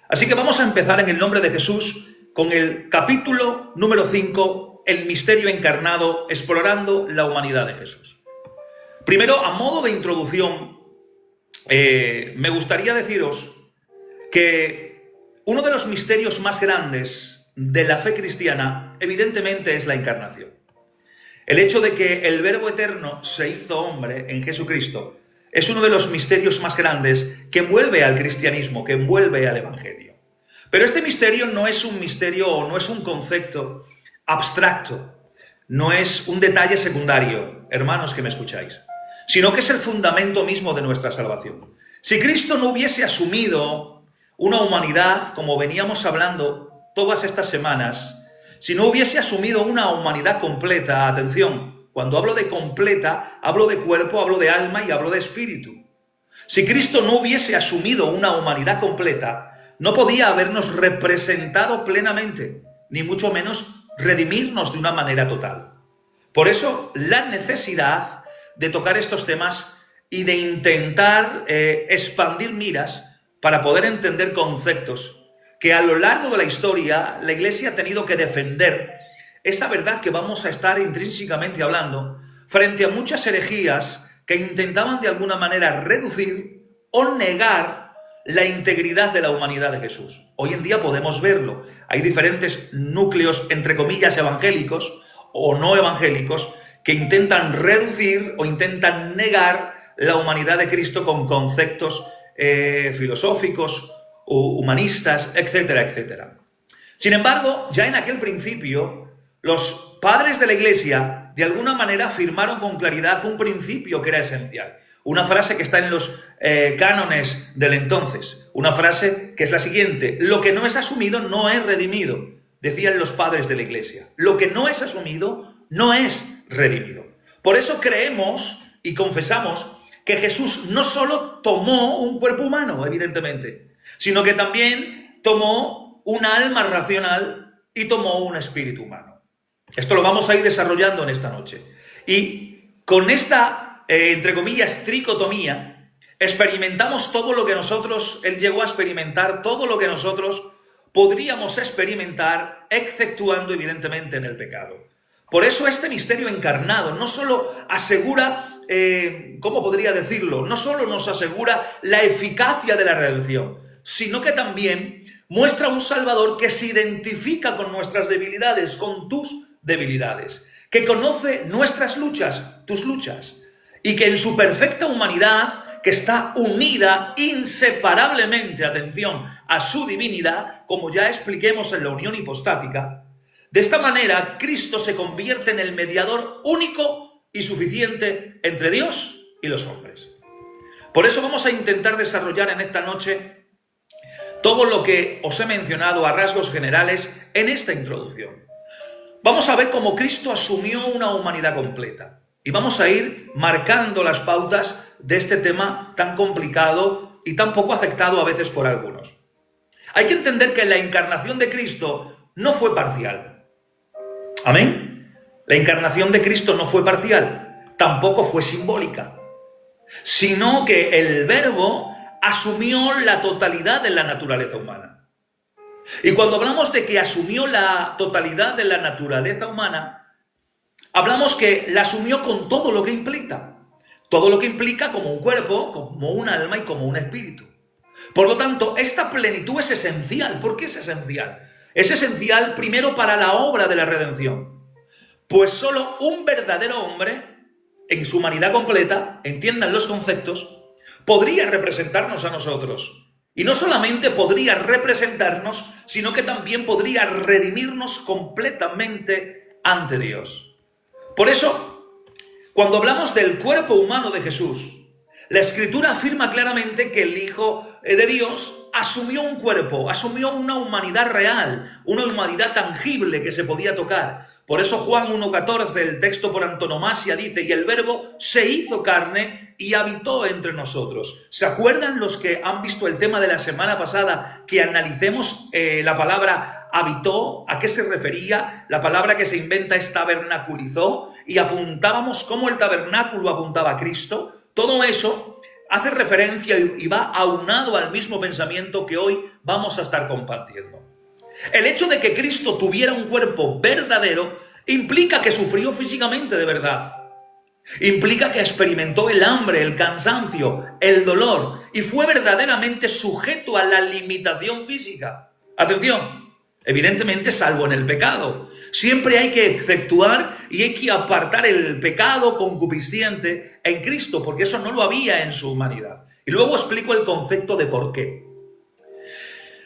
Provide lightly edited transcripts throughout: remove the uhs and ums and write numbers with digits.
Así que vamos a empezar en el nombre de Jesús con el capítulo número 5, el misterio encarnado, explorando la humanidad de Jesús. Primero, a modo de introducción, me gustaría deciros que uno de los misterios más grandes de la fe cristiana, evidentemente, es la encarnación. El hecho de que el Verbo eterno se hizo hombre en Jesucristo es uno de los misterios más grandes que envuelve al cristianismo, que envuelve al Evangelio. Pero este misterio no es un misterio o no es un concepto abstracto, no es un detalle secundario, hermanos que me escucháis, sino que es el fundamento mismo de nuestra salvación. Si Cristo no hubiese asumido una humanidad, como veníamos hablando todas estas semanas, si no hubiese asumido una humanidad completa, atención, cuando hablo de completa, hablo de cuerpo, hablo de alma y hablo de espíritu. Si Cristo no hubiese asumido una humanidad completa, no podía habernos representado plenamente, ni mucho menos redimirnos de una manera total. Por eso, la necesidad de tocar estos temas y de intentar expandir miras para poder entender conceptos que a lo largo de la historia la Iglesia ha tenido que defender esta verdad que vamos a estar intrínsecamente hablando frente a muchas herejías que intentaban de alguna manera reducir o negar la integridad de la humanidad de Jesús. Hoy en día podemos verlo. Hay diferentes núcleos, entre comillas, evangélicos o no evangélicos, que intentan reducir o intentan negar la humanidad de Cristo con conceptos filosóficos, humanistas, etcétera, etcétera. Sin embargo, ya en aquel principio, los padres de la Iglesia de alguna manera afirmaron con claridad un principio que era esencial. Una frase que está en los cánones del entonces. Una frase que es la siguiente: lo que no es asumido no es redimido, decían los padres de la Iglesia. Lo que no es asumido no es redimido. Por eso creemos y confesamos que Jesús no solo tomó un cuerpo humano, evidentemente, sino que también tomó un alma racional y tomó un espíritu humano. Esto lo vamos a ir desarrollando en esta noche. Y con esta, entre comillas, tricotomía, experimentamos todo lo que Él llegó a experimentar, todo lo que nosotros podríamos experimentar, exceptuando evidentemente en el pecado. Por eso este misterio encarnado no solo asegura, ¿cómo podría decirlo? No solo nos asegura la eficacia de la redención, sino que también muestra un Salvador que se identifica con nuestras debilidades, con tus debilidades, que conoce nuestras luchas, tus luchas, y que en su perfecta humanidad, que está unida inseparablemente, atención, a su divinidad, como ya expliquemos en la unión hipostática, de esta manera Cristo se convierte en el mediador único y suficiente entre Dios y los hombres. Por eso vamos a intentar desarrollar en esta noche todo lo que os he mencionado a rasgos generales en esta introducción. Vamos a ver cómo Cristo asumió una humanidad completa. Y vamos a ir marcando las pautas de este tema tan complicado y tan poco aceptado a veces por algunos. Hay que entender que la encarnación de Cristo no fue parcial. ¿Amén? La encarnación de Cristo no fue parcial, tampoco fue simbólica, sino que el Verbo asumió la totalidad de la naturaleza humana. Y cuando hablamos de que asumió la totalidad de la naturaleza humana, hablamos que la asumió con todo lo que implica. Todo lo que implica como un cuerpo, como un alma y como un espíritu. Por lo tanto, esta plenitud es esencial. ¿Por qué es esencial? Es esencial primero para la obra de la redención. Pues solo un verdadero hombre, en su humanidad completa, entiendan los conceptos, podría representarnos a nosotros. Y no solamente podría representarnos, sino que también podría redimirnos completamente ante Dios. Por eso, cuando hablamos del cuerpo humano de Jesús, la Escritura afirma claramente que el Hijo de Dios asumió un cuerpo, asumió una humanidad real, una humanidad tangible que se podía tocar. Por eso Juan 1,14, el texto por antonomasia, dice: y el Verbo se hizo carne y habitó entre nosotros. ¿Se acuerdan los que han visto el tema de la semana pasada que analicemos la palabra habitó? ¿A qué se refería? La palabra que se inventa es tabernaculizó, y apuntábamos cómo el tabernáculo apuntaba a Cristo. Todo eso hace referencia y va aunado al mismo pensamiento que hoy vamos a estar compartiendo. El hecho de que Cristo tuviera un cuerpo verdadero implica que sufrió físicamente de verdad. Implica que experimentó el hambre, el cansancio, el dolor y fue verdaderamente sujeto a la limitación física. Atención, evidentemente salvo en el pecado. Siempre hay que exceptuar y hay que apartar el pecado concupisciente en Cristo, porque eso no lo había en su humanidad. Y luego explico el concepto de por qué.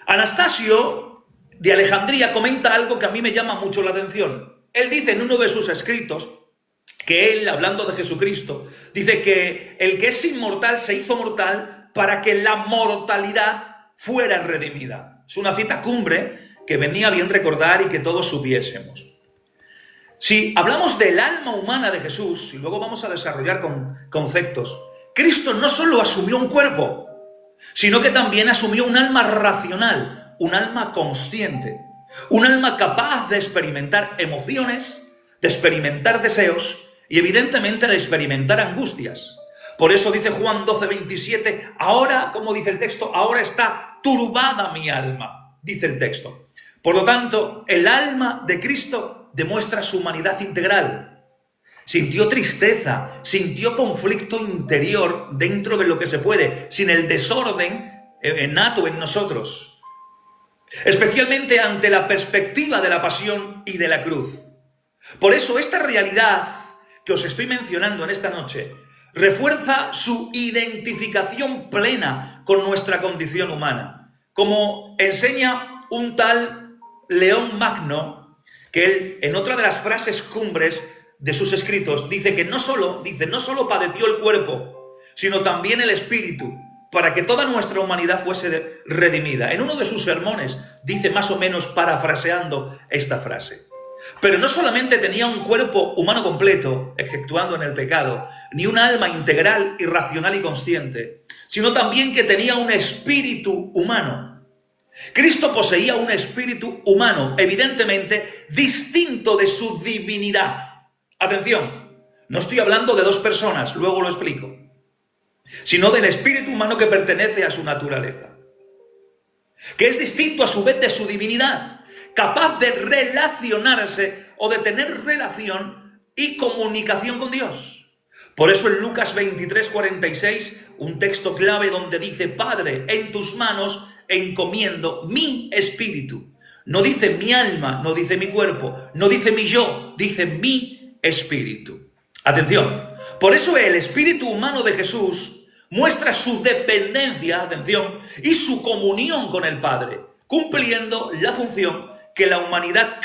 Anastasio de Alejandría comenta algo que a mí me llama mucho la atención. Él dice en uno de sus escritos que él, hablando de Jesucristo, dice que el que es inmortal se hizo mortal para que la mortalidad fuera redimida. Es una cita cumbre que venía bien recordar y que todos supiésemos. Si hablamos del alma humana de Jesús, y luego vamos a desarrollar conceptos, Cristo no solo asumió un cuerpo, sino que también asumió un alma racional, un alma consciente, un alma capaz de experimentar emociones, de experimentar deseos y evidentemente de experimentar angustias. Por eso dice Juan 12:27, ahora, como dice el texto, ahora está turbada mi alma, dice el texto. Por lo tanto, el alma de Cristo demuestra su humanidad integral. Sintió tristeza, sintió conflicto interior dentro de lo que se puede, sin el desorden nato en nosotros. Especialmente ante la perspectiva de la pasión y de la cruz. Por eso esta realidad que os estoy mencionando en esta noche refuerza su identificación plena con nuestra condición humana. Como enseña un tal León Magno, que él en otra de las frases cumbres de sus escritos dice que no solo padeció el cuerpo, sino también el espíritu, para que toda nuestra humanidad fuese redimida. En uno de sus sermones dice más o menos parafraseando esta frase. Pero no solamente tenía un cuerpo humano completo, exceptuando en el pecado, ni un alma integral, irracional y consciente, sino también que tenía un espíritu humano. Cristo poseía un espíritu humano, evidentemente distinto de su divinidad. Atención, no estoy hablando de dos personas, luego lo explico, sino del espíritu humano que pertenece a su naturaleza, que es distinto a su vez de su divinidad, capaz de relacionarse o de tener relación y comunicación con Dios. Por eso en Lucas 23:46, un texto clave donde dice, Padre, en tus manos encomiendo mi espíritu. No dice mi alma, no dice mi cuerpo, no dice mi yo, dice mi espíritu. Atención, por eso el espíritu humano de Jesús muestra su dependencia, atención, y su comunión con el Padre, cumpliendo la función que la humanidad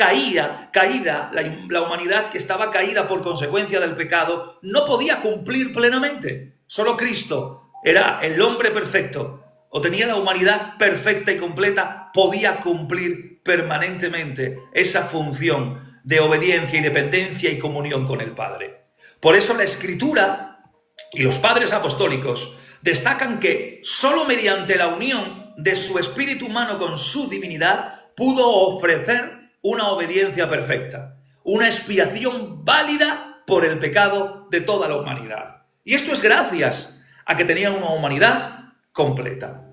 la humanidad que estaba caída por consecuencia del pecado, no podía cumplir plenamente. Solo Cristo era el hombre perfecto, o tenía la humanidad perfecta y completa, podía cumplir permanentemente esa función de obediencia y dependencia y comunión con el Padre. Por eso la Escritura y los padres apostólicos destacan que solo mediante la unión de su espíritu humano con su divinidad pudo ofrecer una obediencia perfecta, una expiación válida por el pecado de toda la humanidad. Y esto es gracias a que tenía una humanidad completa.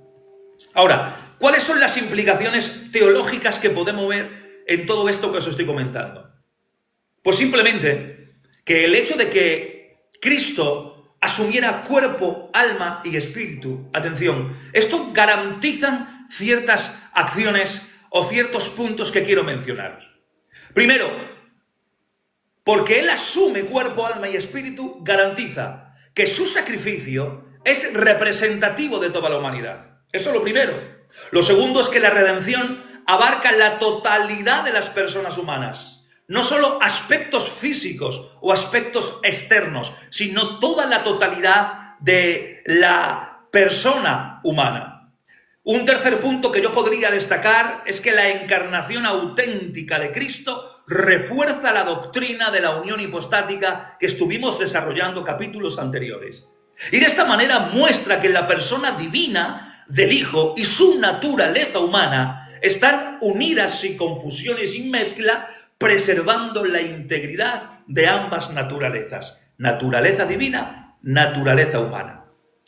Ahora, ¿cuáles son las implicaciones teológicas que podemos ver en todo esto que os estoy comentando? Pues simplemente que el hecho de que Cristo asumiera cuerpo, alma y espíritu, atención, esto garantizan ciertas acciones o ciertos puntos que quiero mencionaros. Primero, porque Él asume cuerpo, alma y espíritu, garantiza que su sacrificio es representativo de toda la humanidad. Eso es lo primero. Lo segundo es que la redención abarca la totalidad de las personas humanas. No solo aspectos físicos o aspectos externos, sino toda la totalidad de la persona humana. Un tercer punto que yo podría destacar es que la encarnación auténtica de Cristo refuerza la doctrina de la unión hipostática que estuvimos desarrollando capítulos anteriores. Y de esta manera muestra que la persona divina del Hijo y su naturaleza humana están unidas sin confusión y sin mezcla, preservando la integridad de ambas naturalezas. Naturaleza divina, naturaleza humana.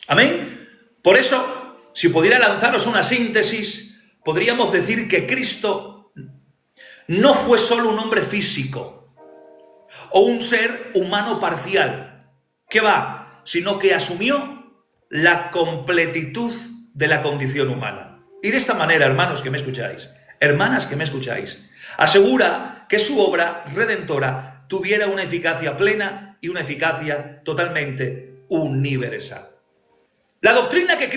Amén. Por eso, si pudiera lanzaros una síntesis, podríamos decir que Cristo no fue solo un hombre físico o un ser humano parcial, que va, sino que asumió la completitud de la condición humana. Y de esta manera, hermanos que me escucháis, hermanas que me escucháis, asegura que su obra redentora tuviera una eficacia plena y una eficacia totalmente universal. La doctrina de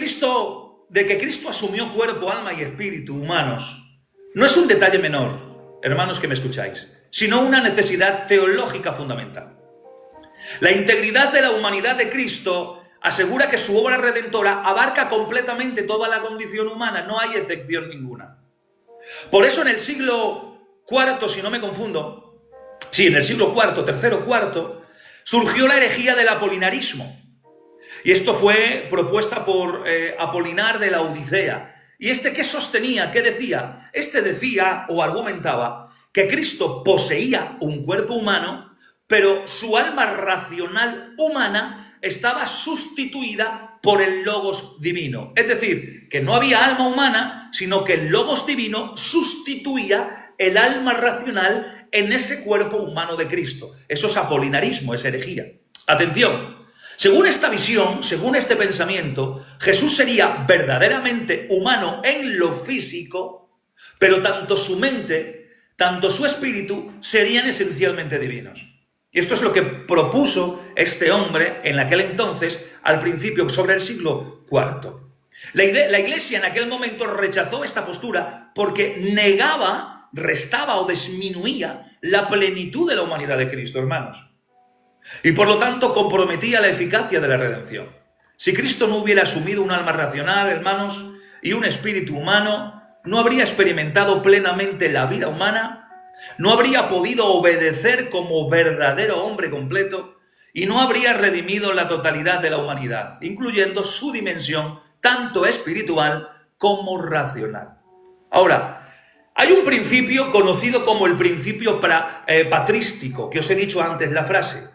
que Cristo asumió cuerpo, alma y espíritu humanos no es un detalle menor, hermanos que me escucháis, sino una necesidad teológica fundamental. La integridad de la humanidad de Cristo asegura que su obra redentora abarca completamente toda la condición humana, no hay excepción ninguna. Por eso en el siglo IV, si no me confundo, sí, en el siglo IV, tercero, cuarto, surgió la herejía del apolinarismo. Y esto fue propuesta por Apolinar de la Odisea. ¿Y qué sostenía? ¿Qué decía? Decía o argumentaba que Cristo poseía un cuerpo humano, pero su alma racional humana estaba sustituida por el Logos divino. Es decir, que no había alma humana, sino que el Logos divino sustituía el alma racional en ese cuerpo humano de Cristo. Eso es apolinarismo, es herejía. Atención, según esta visión, según este pensamiento, Jesús sería verdaderamente humano en lo físico, pero tanto su mente, tanto su espíritu serían esencialmente divinos. Y esto es lo que propuso este hombre en aquel entonces, al principio, sobre el siglo IV. La Iglesia en aquel momento rechazó esta postura porque negaba, restaba o disminuía la plenitud de la humanidad de Cristo, hermanos. Y por lo tanto comprometía la eficacia de la redención. Si Cristo no hubiera asumido un alma racional, hermanos, y un espíritu humano, no habría experimentado plenamente la vida humana, no habría podido obedecer como verdadero hombre completo y no habría redimido la totalidad de la humanidad, incluyendo su dimensión tanto espiritual como racional. Ahora, hay un principio conocido como el principio patrístico, que os he dicho antes la frase,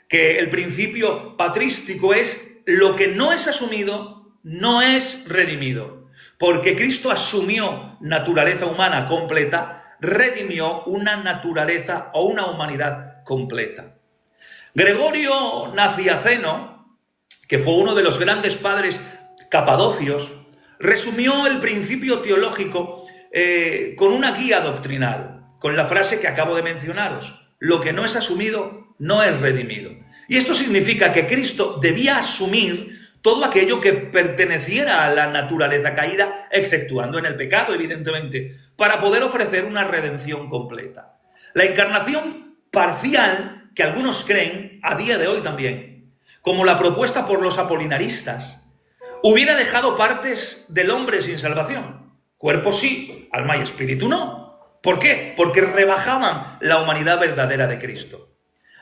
que el principio patrístico es lo que no es asumido, no es redimido, porque Cristo asumió naturaleza humana completa, redimió una naturaleza o una humanidad completa. Gregorio Nacianceno, que fue uno de los grandes padres capadocios, resumió el principio teológico con una guía doctrinal, con la frase que acabo de mencionaros: lo que no es asumido no es redimido. Y esto significa que Cristo debía asumir todo aquello que perteneciera a la naturaleza caída, exceptuando en el pecado, evidentemente, para poder ofrecer una redención completa. La encarnación parcial, que algunos creen, a día de hoy también, como la propuesta por los apolinaristas, hubiera dejado partes del hombre sin salvación. Cuerpo sí, alma y espíritu no. ¿Por qué? Porque rebajaban la humanidad verdadera de Cristo.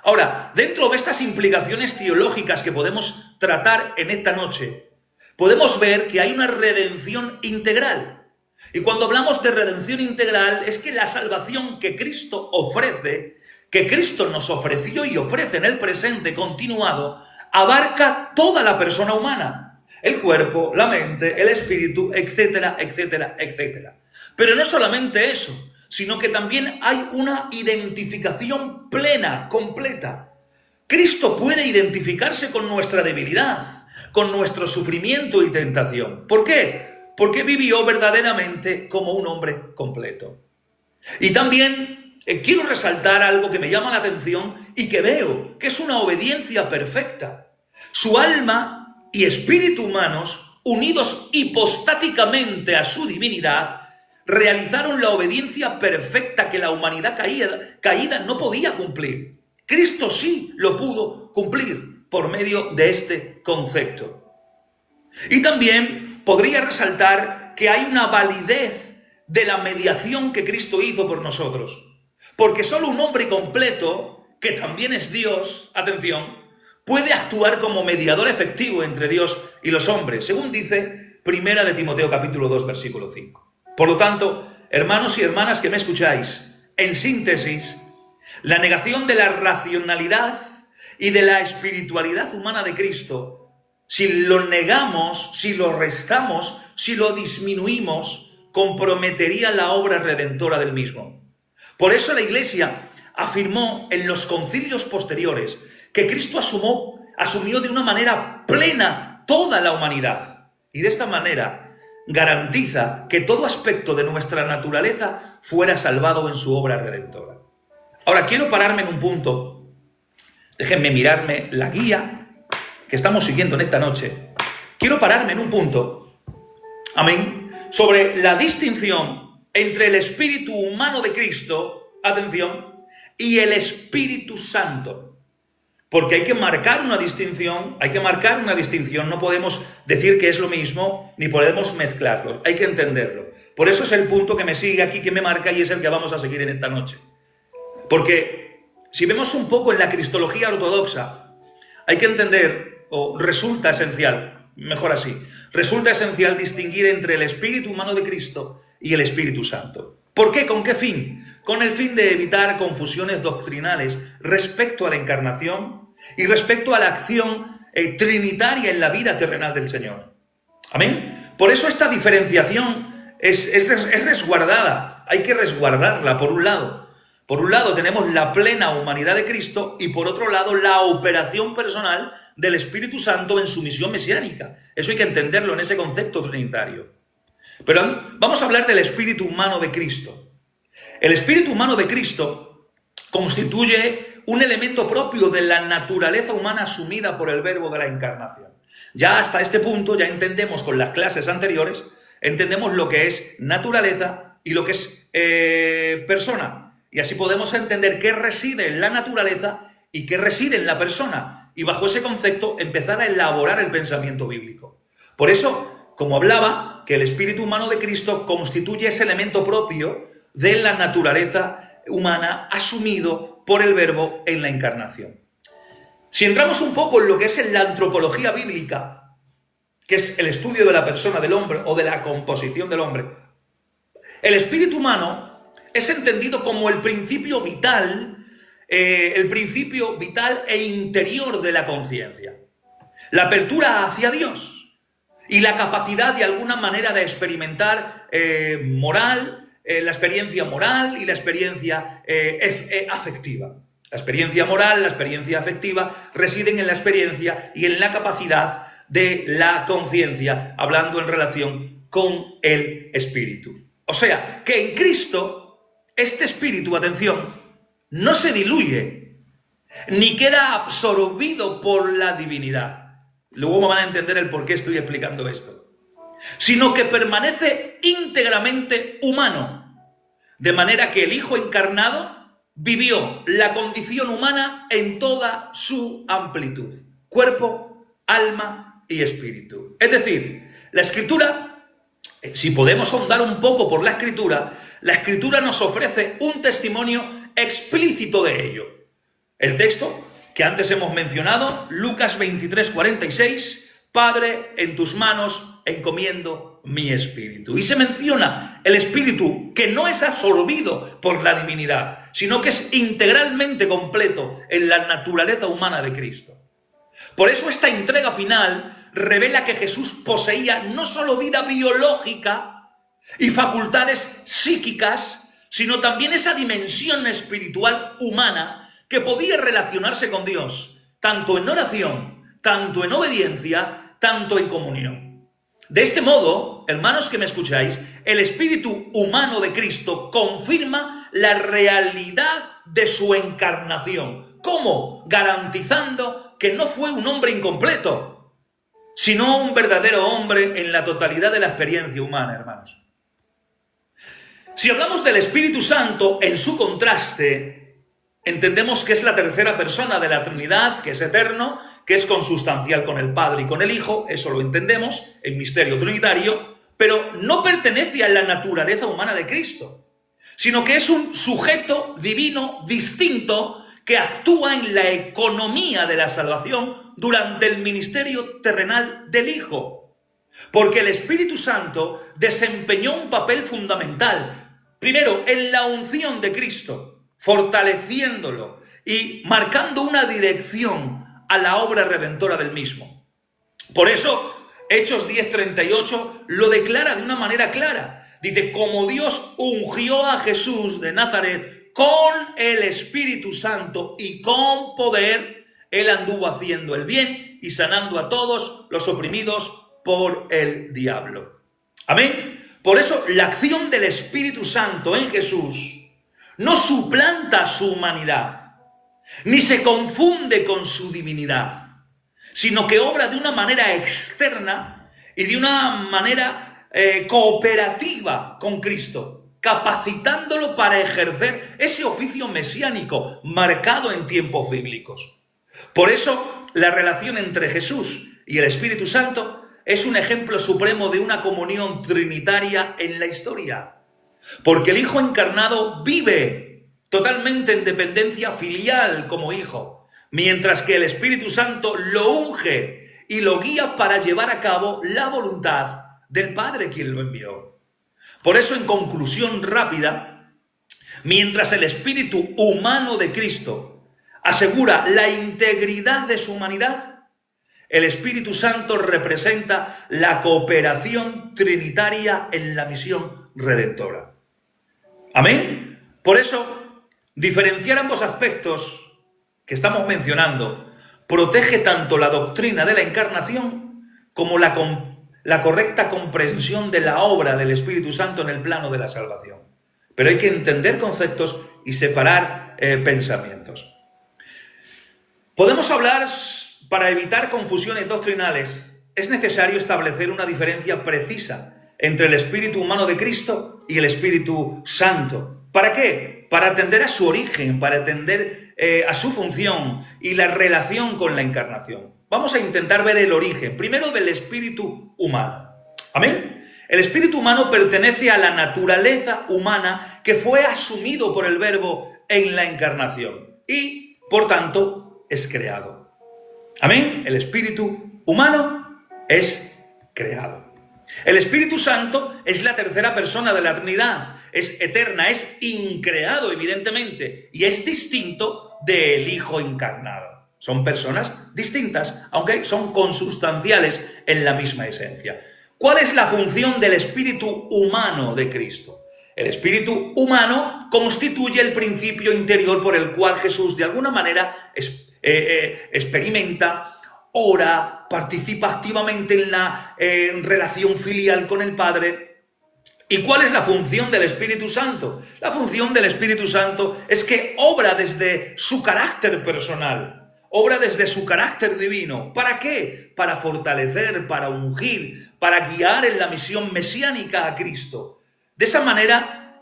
Ahora, dentro de estas implicaciones teológicas que podemos tratar en esta noche, podemos ver que hay una redención integral. Y cuando hablamos de redención integral, es que la salvación que Cristo ofrece, que Cristo nos ofreció y ofrece en el presente continuado, abarca toda la persona humana. El cuerpo, la mente, el espíritu, etcétera, etcétera, etcétera. Pero no solamente eso, sino que también hay una identificación plena, completa. Cristo puede identificarse con nuestra debilidad, con nuestro sufrimiento y tentación. ¿Por qué? Porque vivió verdaderamente como un hombre completo. Y también quiero resaltar algo que me llama la atención y que veo que es una obediencia perfecta. Su alma y espíritu humanos, unidos hipostáticamente a su divinidad, realizaron la obediencia perfecta que la humanidad caída no podía cumplir. Cristo sí lo pudo cumplir por medio de este concepto. Y también podría resaltar que hay una validez de la mediación que Cristo hizo por nosotros. Porque solo un hombre completo, que también es Dios, atención, puede actuar como mediador efectivo entre Dios y los hombres, según dice 1 de Timoteo capítulo 2, versículo 5. Por lo tanto, hermanos y hermanas que me escucháis, en síntesis, la negación de la racionalidad y de la espiritualidad humana de Cristo si lo negamos, si lo restamos, si lo disminuimos, comprometería la obra redentora del mismo. Por eso la Iglesia afirmó en los concilios posteriores que Cristo asumió de una manera plena toda la humanidad. Y de esta manera garantiza que todo aspecto de nuestra naturaleza fuera salvado en su obra redentora. Ahora quiero pararme en un punto. Déjenme mirarme la guía que estamos siguiendo en esta noche. Quiero pararme en un punto, amén, sobre la distinción entre el espíritu humano de Cristo, atención, y el Espíritu Santo. Porque hay que marcar una distinción, no podemos decir que es lo mismo, ni podemos mezclarlos, hay que entenderlo. Por eso es el punto que me sigue aquí, que me marca, y es el que vamos a seguir en esta noche. Porque si vemos un poco en la cristología ortodoxa, hay que entender, o resulta esencial, mejor así, resulta esencial distinguir entre el espíritu humano de Cristo y el Espíritu Santo. ¿Por qué? ¿Con qué fin? Con el fin de evitar confusiones doctrinales respecto a la encarnación y respecto a la acción trinitaria en la vida terrenal del Señor. ¿Amén? Por eso esta diferenciación es resguardada, hay que resguardarla por un lado. Por un lado tenemos la plena humanidad de Cristo y por otro lado la operación personal del Espíritu Santo en su misión mesiánica. Eso hay que entenderlo en ese concepto trinitario. Pero vamos a hablar del Espíritu humano de Cristo. El Espíritu humano de Cristo constituye un elemento propio de la naturaleza humana asumida por el Verbo de la encarnación. Ya hasta este punto ya entendemos con las clases anteriores, entendemos lo que es naturaleza y lo que es persona. Y así podemos entender qué reside en la naturaleza y qué reside en la persona. Y bajo ese concepto empezar a elaborar el pensamiento bíblico. Por eso, como hablaba, que el espíritu humano de Cristo constituye ese elemento propio de la naturaleza humana asumido por el Verbo en la encarnación. Si entramos un poco en lo que es la antropología bíblica, que es el estudio de la persona del hombre o de la composición del hombre, el espíritu humano es entendido como el principio vital e interior de la conciencia. La apertura hacia Dios y la capacidad de alguna manera de experimentar la experiencia moral y la experiencia afectiva. La experiencia moral, la experiencia afectiva residen en la experiencia y en la capacidad de la conciencia, hablando en relación con el espíritu. O sea, que en Cristo este espíritu, atención, no se diluye, ni queda absorbido por la divinidad. Luego van a entender el por qué estoy explicando esto. Sino que permanece íntegramente humano, de manera que el Hijo encarnado vivió la condición humana en toda su amplitud, cuerpo, alma y espíritu. Es decir, la Escritura, si podemos ahondar un poco por la Escritura nos ofrece un testimonio explícito de ello. El texto que antes hemos mencionado, Lucas 23:46, Padre, en tus manos encomiendo mi espíritu. Y se menciona el espíritu que no es absorbido por la divinidad, sino que es integralmente completo en la naturaleza humana de Cristo. Por eso esta entrega final revela que Jesús poseía no solo vida biológica y facultades psíquicas, sino también esa dimensión espiritual humana que podía relacionarse con Dios, tanto en oración, tanto en obediencia, tanto en comunión. De este modo, hermanos que me escucháis, el espíritu humano de Cristo confirma la realidad de su encarnación. ¿Cómo? Garantizando que no fue un hombre incompleto, sino un verdadero hombre en la totalidad de la experiencia humana, hermanos. Si hablamos del Espíritu Santo, en su contraste, entendemos que es la tercera persona de la Trinidad, que es eterno, que es consustancial con el Padre y con el Hijo, eso lo entendemos, el misterio trinitario, pero no pertenece a la naturaleza humana de Cristo, sino que es un sujeto divino distinto que actúa en la economía de la salvación durante el ministerio terrenal del Hijo. Porque el Espíritu Santo desempeñó un papel fundamental, primero, en la unción de Cristo, fortaleciéndolo y marcando una dirección a la obra redentora del mismo. Por eso, Hechos 10:38 lo declara de una manera clara. Dice, como Dios ungió a Jesús de Nazaret con el Espíritu Santo y con poder, Él anduvo haciendo el bien y sanando a todos los oprimidos por el diablo. Amén. Por eso la acción del Espíritu Santo en Jesús no suplanta su humanidad, ni se confunde con su divinidad, sino que obra de una manera externa y de una manera cooperativa con Cristo, capacitándolo para ejercer ese oficio mesiánico marcado en tiempos bíblicos. Por eso la relación entre Jesús y el Espíritu Santo es un ejemplo supremo de una comunión trinitaria en la historia. Porque el Hijo encarnado vive totalmente en dependencia filial como Hijo, mientras que el Espíritu Santo lo unge y lo guía para llevar a cabo la voluntad del Padre quien lo envió. Por eso, en conclusión rápida, mientras el espíritu humano de Cristo asegura la integridad de su humanidad, el Espíritu Santo representa la cooperación trinitaria en la misión redentora. Amén. Por eso, diferenciar ambos aspectos que estamos mencionando protege tanto la doctrina de la encarnación como la correcta comprensión de la obra del Espíritu Santo en el plano de la salvación. Pero hay que entender conceptos y separar pensamientos. Podemos hablar, para evitar confusiones doctrinales, es necesario establecer una diferencia precisa entre el Espíritu humano de Cristo y el Espíritu Santo. ¿Para qué? Para atender a su origen, para atender a su función y la relación con la encarnación. Vamos a intentar ver el origen, primero del espíritu humano. ¿Amén? El espíritu humano pertenece a la naturaleza humana que fue asumido por el Verbo en la encarnación y, por tanto, es creado. ¿Amén? El espíritu humano es creado. El Espíritu Santo es la tercera persona de la Trinidad, es eterna, es increado, evidentemente, y es distinto del Hijo encarnado. Son personas distintas, aunque son consustanciales en la misma esencia. ¿Cuál es la función del espíritu humano de Cristo? El espíritu humano constituye el principio interior por el cual Jesús de alguna manera experimenta, ora, participa activamente en la relación filial con el Padre. ¿Y cuál es la función del Espíritu Santo? La función del Espíritu Santo es que obra desde su carácter personal. Obra desde su carácter divino. ¿Para qué? Para fortalecer, para ungir, para guiar en la misión mesiánica a Cristo. De esa manera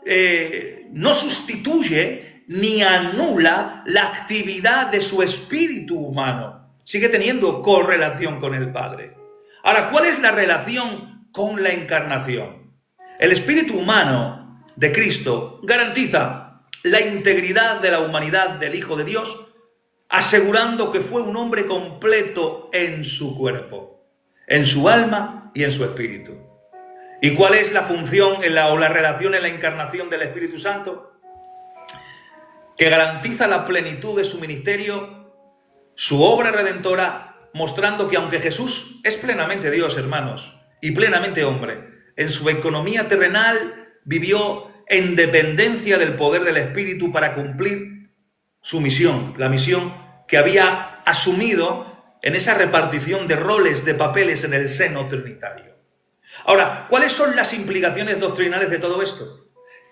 no sustituye ni anula la actividad de su espíritu humano. Sigue teniendo correlación con el Padre. Ahora, ¿cuál es la relación con la encarnación? El espíritu humano de Cristo garantiza la integridad de la humanidad del Hijo de Dios, asegurando que fue un hombre completo en su cuerpo, en su alma y en su espíritu. ¿Y cuál es la función o la relación en la encarnación del Espíritu Santo? Que garantiza la plenitud de su ministerio, su obra redentora, mostrando que aunque Jesús es plenamente Dios, hermanos, y plenamente hombre, en su economía terrenal vivió en dependencia del poder del Espíritu para cumplir su misión, la misión que había asumido en esa repartición de roles, de papeles en el seno trinitario. Ahora, ¿cuáles son las implicaciones doctrinales de todo esto?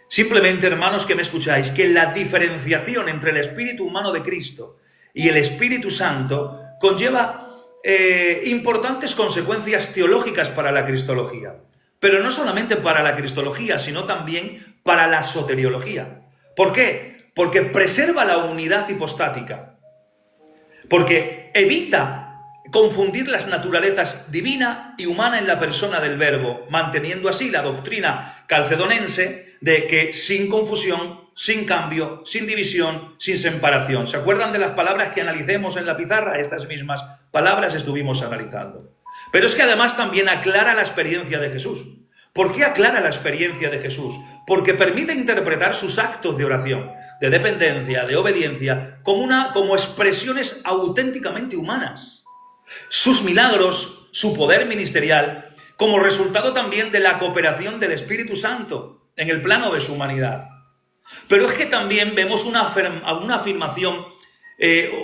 Simplemente, hermanos que me escucháis, que la diferenciación entre el espíritu humano de Cristo y el Espíritu Santo conlleva importantes consecuencias teológicas para la cristología. Pero no solamente para la cristología, sino también para la soteriología. ¿Por qué? Porque preserva la unidad hipostática, porque evita confundir las naturalezas divina y humana en la persona del Verbo, manteniendo así la doctrina calcedonense de que sin confusión, sin cambio, sin división, sin separación. ¿Se acuerdan de las palabras que analicemos en la pizarra? Estas mismas palabras estuvimos analizando. Pero es que además también aclara la experiencia de Jesús. ¿Por qué aclara la experiencia de Jesús? Porque permite interpretar sus actos de oración, de dependencia, de obediencia, como expresiones auténticamente humanas. sus milagros, su poder ministerial, como resultado también de la cooperación del Espíritu Santo en el plano de su humanidad. Pero es que también vemos una afirmación,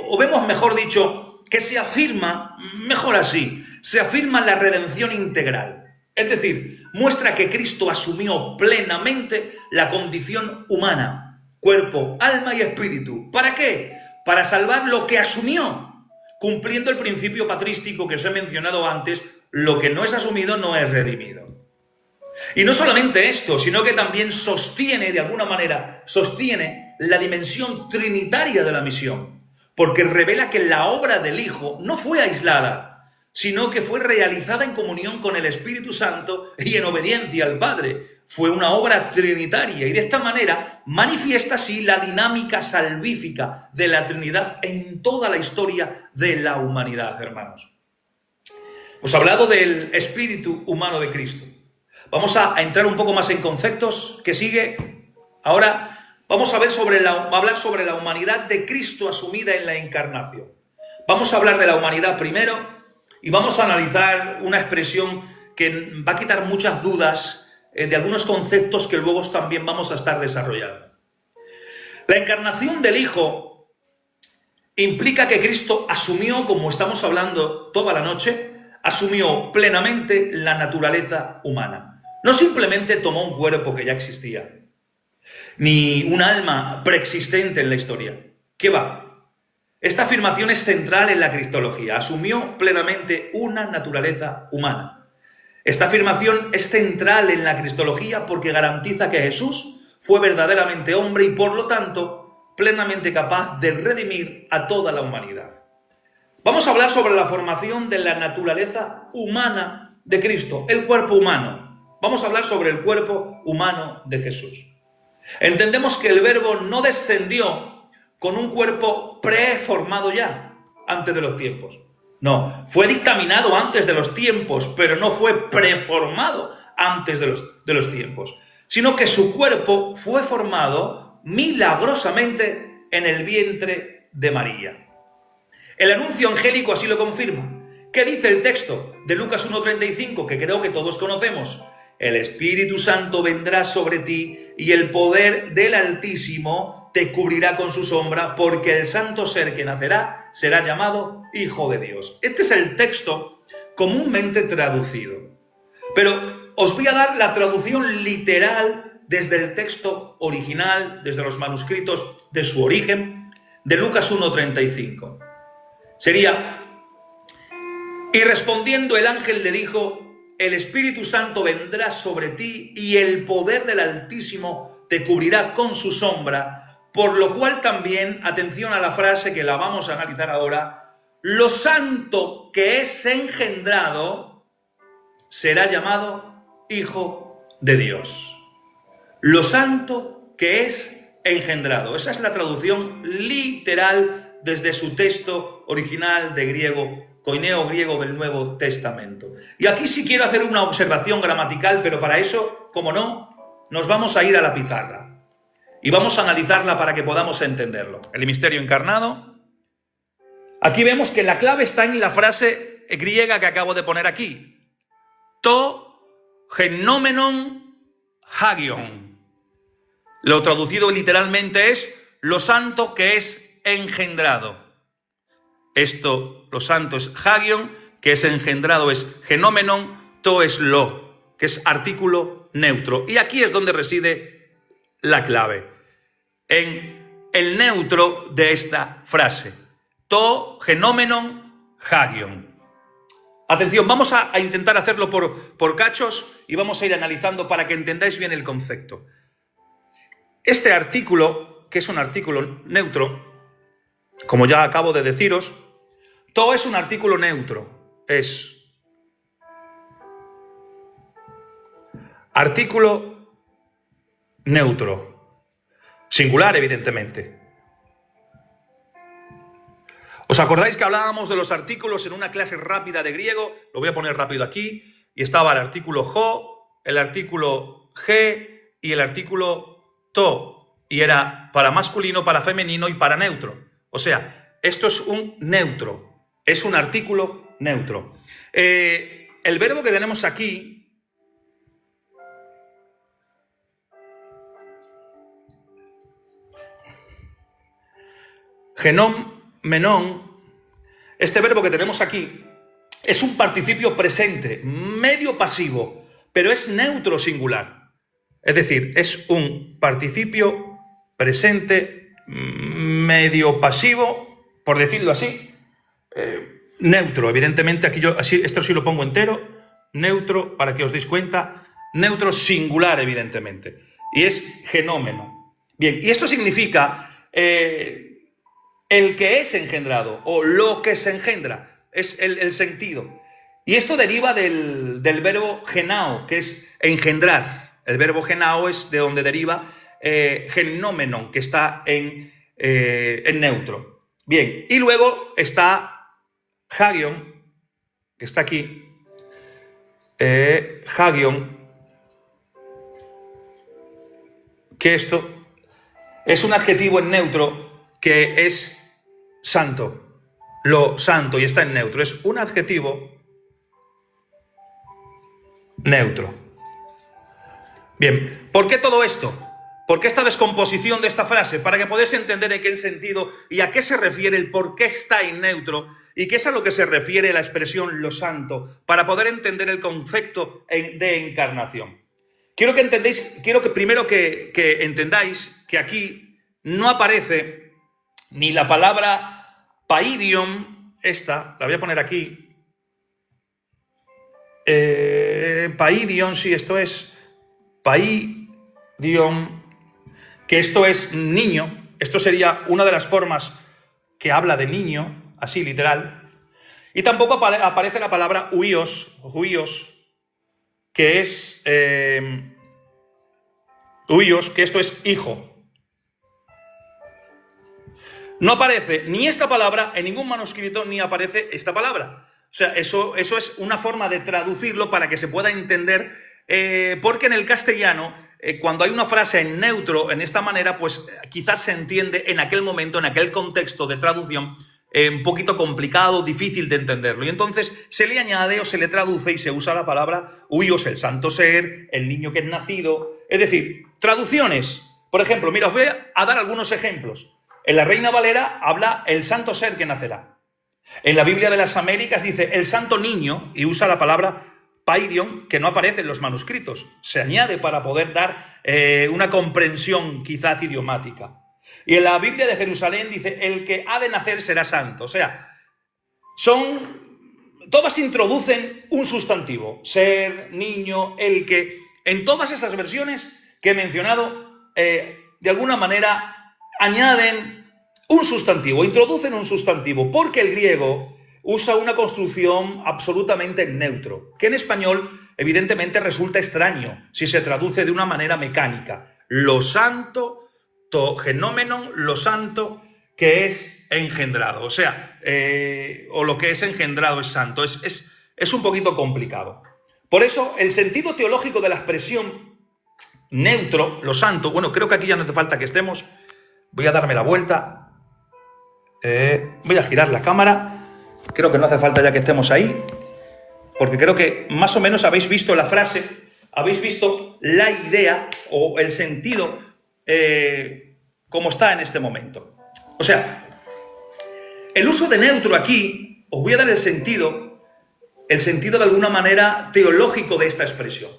o vemos, mejor dicho, que se afirma, mejor así, se afirma la redención integral. Es decir, muestra que Cristo asumió plenamente la condición humana, cuerpo, alma y espíritu. ¿Para qué? Para salvar lo que asumió, cumpliendo el principio patrístico que os he mencionado antes: lo que no es asumido no es redimido. Y no solamente esto, sino que también sostiene, de alguna manera, sostiene la dimensión trinitaria de la misión, porque revela que la obra del Hijo no fue aislada, sino que fue realizada en comunión con el Espíritu Santo y en obediencia al Padre. Fue una obra trinitaria y de esta manera manifiesta así la dinámica salvífica de la Trinidad en toda la historia de la humanidad, hermanos. Os he hablado del espíritu humano de Cristo. Vamos a entrar un poco más en conceptos que sigue. Ahora vamos a hablar sobre la humanidad de Cristo asumida en la encarnación. Vamos a hablar de la humanidad primero y vamos a analizar una expresión que va a quitar muchas dudas de algunos conceptos que luego también vamos a estar desarrollando. La encarnación del Hijo implica que Cristo asumió, como estamos hablando toda la noche, asumió plenamente la naturaleza humana. No simplemente tomó un cuerpo que ya existía, ni un alma preexistente en la historia. ¿Qué va? Esta afirmación es central en la cristología. Asumió plenamente una naturaleza humana. Esta afirmación es central en la cristología porque garantiza que Jesús fue verdaderamente hombre y, por lo tanto, plenamente capaz de redimir a toda la humanidad. Vamos a hablar sobre la formación de la naturaleza humana de Cristo, el cuerpo humano. Vamos a hablar sobre el cuerpo humano de Jesús. Entendemos que el Verbo no descendió con un cuerpo preformado ya, antes de los tiempos. No, fue dictaminado antes de los tiempos, pero no fue preformado antes de los tiempos, sino que su cuerpo fue formado milagrosamente en el vientre de María. El anuncio angélico así lo confirma. ¿Qué dice el texto de Lucas 1:35, que creo que todos conocemos? El Espíritu Santo vendrá sobre ti y el poder del Altísimo te cubrirá con su sombra, porque el santo ser que nacerá será llamado Hijo de Dios. Este es el texto comúnmente traducido. Pero os voy a dar la traducción literal desde el texto original, desde los manuscritos de su origen, de Lucas 1:35. Sería: y respondiendo el ángel le dijo, el Espíritu Santo vendrá sobre ti y el poder del Altísimo te cubrirá con su sombra, por lo cual también, atención a la frase que la vamos a analizar ahora, lo santo que es engendrado será llamado Hijo de Dios. Lo santo que es engendrado. Esa es la traducción literal desde su texto original de griego, koineo griego del Nuevo Testamento. Y aquí sí quiero hacer una observación gramatical, pero para eso, como no, nos vamos a ir a la pizarra. Y vamos a analizarla para que podamos entenderlo. El misterio encarnado. Aquí vemos que la clave está en la frase griega que acabo de poner aquí. To genomenon hagion. Lo traducido literalmente es lo santo que es engendrado. Esto, lo santo es hagion, que es engendrado es genomenon, to es lo, que es artículo neutro. Y aquí es donde reside la clave, en el neutro de esta frase. To genomenon hagion. Atención, vamos a intentar hacerlo por cachos y vamos a ir analizando para que entendáis bien el concepto. Este artículo, que es un artículo neutro, como ya acabo de deciros, to es un artículo neutro, es artículo neutro, singular evidentemente. ¿Os acordáis que hablábamos de los artículos en una clase rápida de griego? Lo voy a poner rápido aquí. Y estaba el artículo jo, el artículo ge y el artículo to. Y era para masculino, para femenino y para neutro. O sea, esto es un neutro, es un artículo neutro. El verbo que tenemos aquí, genomenon, este verbo que tenemos aquí, es un participio presente, medio pasivo, pero es neutro singular. Es decir, es un participio presente, medio pasivo, por decirlo así, neutro. Evidentemente, aquí yo esto sí lo pongo entero, neutro, para que os deis cuenta, neutro singular, evidentemente. Y es genómeno. Bien, y esto significa el que es engendrado, o lo que se engendra, es el sentido. Y esto deriva del verbo genao, que es engendrar. El verbo genao es de donde deriva genómenon, que está en neutro. Bien, y luego está hagion, que está aquí. Hagion, que esto es un adjetivo en neutro que es santo, lo santo, y está en neutro. Es un adjetivo neutro. Bien, ¿por qué todo esto? ¿Por qué esta descomposición de esta frase? Para que podáis entender en qué sentido y a qué se refiere el por qué está en neutro y qué es a lo que se refiere la expresión lo santo, para poder entender el concepto de encarnación. Quiero que primero que entendáis que aquí no aparece ni la palabra paidion, esta, la voy a poner aquí. Paidion, sí, esto es paidion, que esto es niño. Esto sería una de las formas que habla de niño, así literal. Y tampoco aparece la palabra huios, que es huios, que esto es hijo. No aparece ni esta palabra en ningún manuscrito, ni aparece esta palabra. O sea, eso es una forma de traducirlo para que se pueda entender, porque en el castellano, cuando hay una frase en neutro, en esta manera, pues quizás se entiende en aquel momento, en aquel contexto de traducción, un poquito complicado, difícil de entenderlo. Y entonces se le añade o se le traduce y se usa la palabra huios, el santo ser, el niño que es nacido. Es decir, traducciones. Por ejemplo, mira, os voy a dar algunos ejemplos. En la Reina Valera habla el santo ser que nacerá. En la Biblia de las Américas dice el santo niño y usa la palabra paidion, que no aparece en los manuscritos. Se añade para poder dar una comprensión quizás idiomática. Y en la Biblia de Jerusalén dice el que ha de nacer será santo. O sea, todas introducen un sustantivo. Ser, niño, el que. En todas esas versiones que he mencionado, de alguna manera añaden un sustantivo, introducen un sustantivo, porque el griego usa una construcción absolutamente neutro, que en español evidentemente resulta extraño si se traduce de una manera mecánica. Lo santo, to genómenon, lo santo que es engendrado. O sea, o lo que es engendrado es santo. Es un poquito complicado. Por eso, el sentido teológico de la expresión neutro, lo santo, bueno, creo que aquí ya no hace falta que estemos. Voy a darme la vuelta. Voy a girar la cámara. Creo que no hace falta ya que estemos ahí, porque creo que más o menos habéis visto la frase, habéis visto la idea o el sentido como está en este momento. O sea, el uso de neutro aquí, os voy a dar el sentido de alguna manera teológico de esta expresión.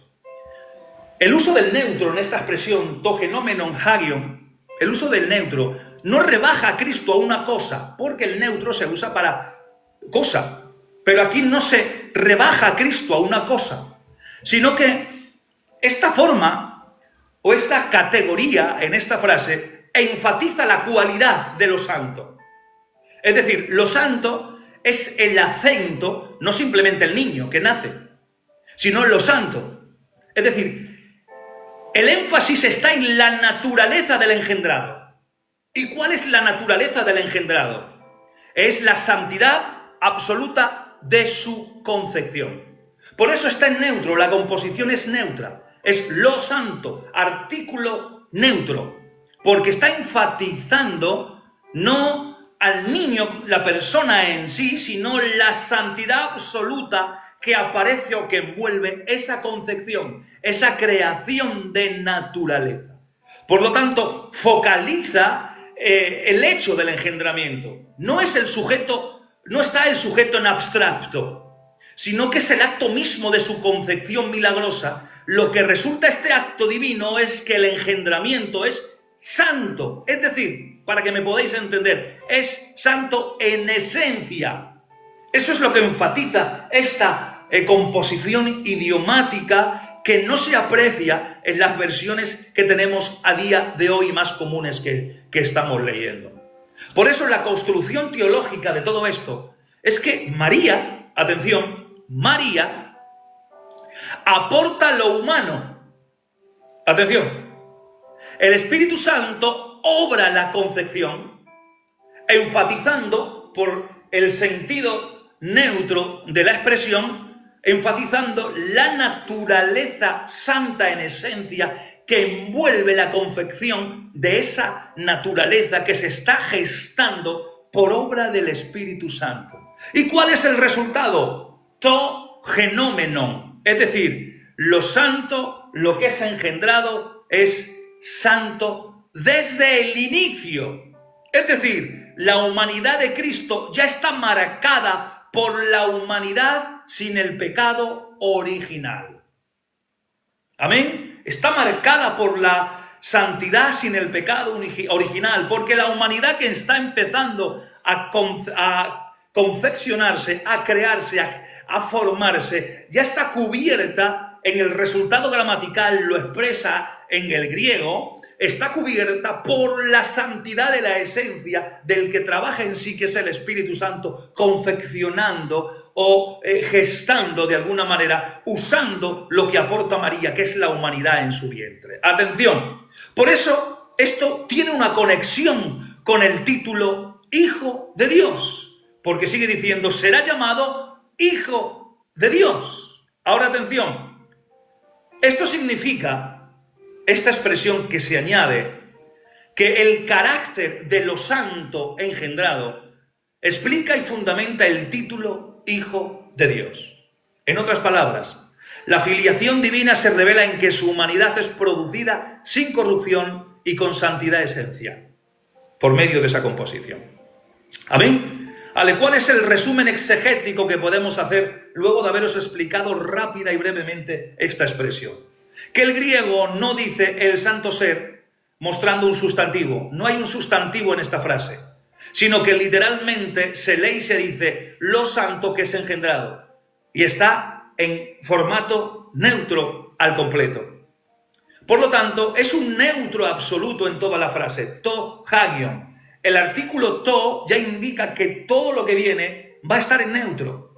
El uso del neutro en esta expresión, to genómenon hagion, el uso del neutro no rebaja a Cristo a una cosa, porque el neutro se usa para cosa, pero aquí no se rebaja a Cristo a una cosa, sino que esta forma o esta categoría en esta frase enfatiza la cualidad de lo santo. Es decir, lo santo es el acento, no simplemente el niño que nace, sino lo santo. Es decir, el énfasis está en la naturaleza del engendrado. ¿Y cuál es la naturaleza del engendrado? Es la santidad absoluta de su concepción. Por eso está en neutro, la composición es neutra. Es lo santo, artículo neutro. Porque está enfatizando no al niño, la persona en sí, sino la santidad absoluta que aparece o que envuelve esa concepción, esa creación de naturaleza. Por lo tanto, focaliza el hecho del engendramiento. No es el sujeto, no está el sujeto en abstracto, sino que es el acto mismo de su concepción milagrosa. Lo que resulta este acto divino es que el engendramiento es santo, es decir, para que me podáis entender, es santo en esencia. Eso es lo que enfatiza esta composición idiomática que no se aprecia en las versiones que tenemos a día de hoy más comunes que estamos leyendo. Por eso la construcción teológica de todo esto es que María, atención, María aporta lo humano. Atención. El Espíritu Santo obra la concepción, enfatizando por el sentido neutro de la expresión, enfatizando la naturaleza santa en esencia que envuelve la confección de esa naturaleza que se está gestando por obra del Espíritu Santo. ¿Y cuál es el resultado? To genómenon, es decir, lo santo, lo que es engendrado, es santo desde el inicio. Es decir, la humanidad de Cristo ya está marcada por la humanidad sin el pecado original. Amén. Está marcada por la santidad sin el pecado original, porque la humanidad que está empezando a confeccionarse, a crearse, a formarse, ya está cubierta en el resultado gramatical, lo expresa en el griego, está cubierta por la santidad de la esencia del que trabaja en sí, que es el Espíritu Santo, confeccionando o gestando de alguna manera, usando lo que aporta María, que es la humanidad en su vientre. Atención, por eso esto tiene una conexión con el título Hijo de Dios, porque sigue diciendo, será llamado Hijo de Dios. Ahora atención, esto significa, esta expresión que se añade, que el carácter de lo santo engendrado explica y fundamenta el título Hijo de Dios. En otras palabras, la filiación divina se revela en que su humanidad es producida sin corrupción y con santidad esencial, por medio de esa composición. ¿Amén? ¿Vale? ¿Cuál es el resumen exegético que podemos hacer luego de haberos explicado rápida y brevemente esta expresión? Que el griego no dice el santo ser mostrando un sustantivo. No hay un sustantivo en esta frase, sino que literalmente se lee y se dice lo santo que es engendrado. Y está en formato neutro al completo. Por lo tanto, es un neutro absoluto en toda la frase. To hagion. El artículo to ya indica que todo lo que viene va a estar en neutro.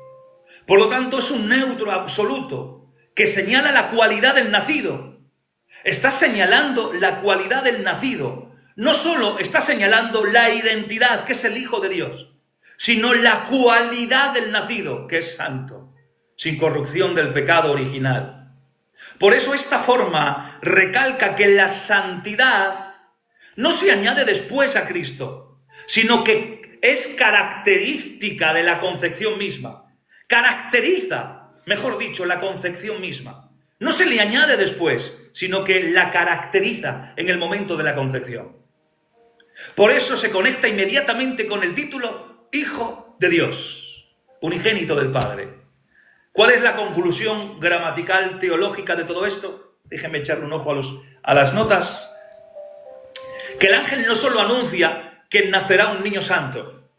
Por lo tanto, es un neutro absoluto que señala la cualidad del nacido. Está señalando la cualidad del nacido. No solo está señalando la identidad, que es el Hijo de Dios, sino la cualidad del nacido, que es santo, sin corrupción del pecado original. Por eso esta forma recalca que la santidad no se añade después a Cristo, sino que es característica de la concepción misma. Caracteriza, mejor dicho, la concepción misma. No se le añade después, sino que la caracteriza en el momento de la concepción. Por eso se conecta inmediatamente con el título Hijo de Dios, unigénito del Padre. ¿Cuál es la conclusión gramatical, teológica de todo esto? Déjenme echarle un ojo a las notas. Que el ángel no solo anuncia que nacerá un niño santo,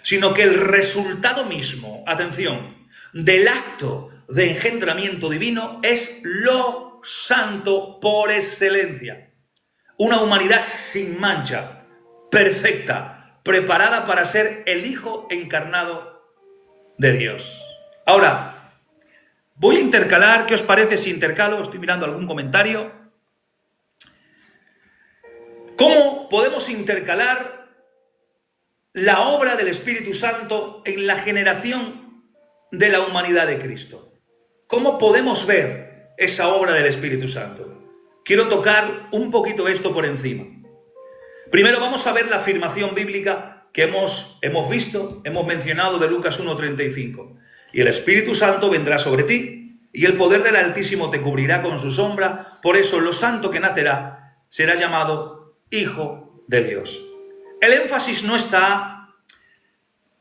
sino que el resultado mismo, atención, del acto de engendramiento divino es lo santo por excelencia. Una humanidad sin mancha, perfecta, preparada para ser el Hijo encarnado de Dios. Ahora, voy a intercalar, ¿qué os parece si intercalo? Estoy mirando algún comentario. ¿Cómo podemos intercalar la obra del Espíritu Santo en la generación de la humanidad de Cristo? ¿Cómo podemos ver esa obra del Espíritu Santo? Quiero tocar un poquito esto por encima. Primero vamos a ver la afirmación bíblica que hemos visto, hemos mencionado de Lucas 1:35. Y el Espíritu Santo vendrá sobre ti, y el poder del Altísimo te cubrirá con su sombra. Por eso lo santo que nacerá será llamado Hijo de Dios. El énfasis no está...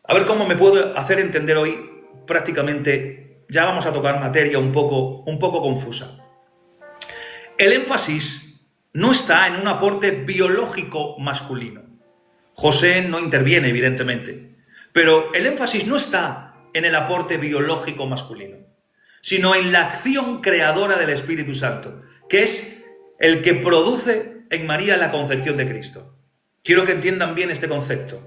A ver cómo me puedo hacer entender hoy. Prácticamente ya vamos a tocar materia un poco confusa. El énfasis no está en un aporte biológico masculino. José no interviene, evidentemente, pero el énfasis no está en el aporte biológico masculino, sino en la acción creadora del Espíritu Santo, que es el que produce en María la concepción de Cristo. Quiero que entiendan bien este concepto.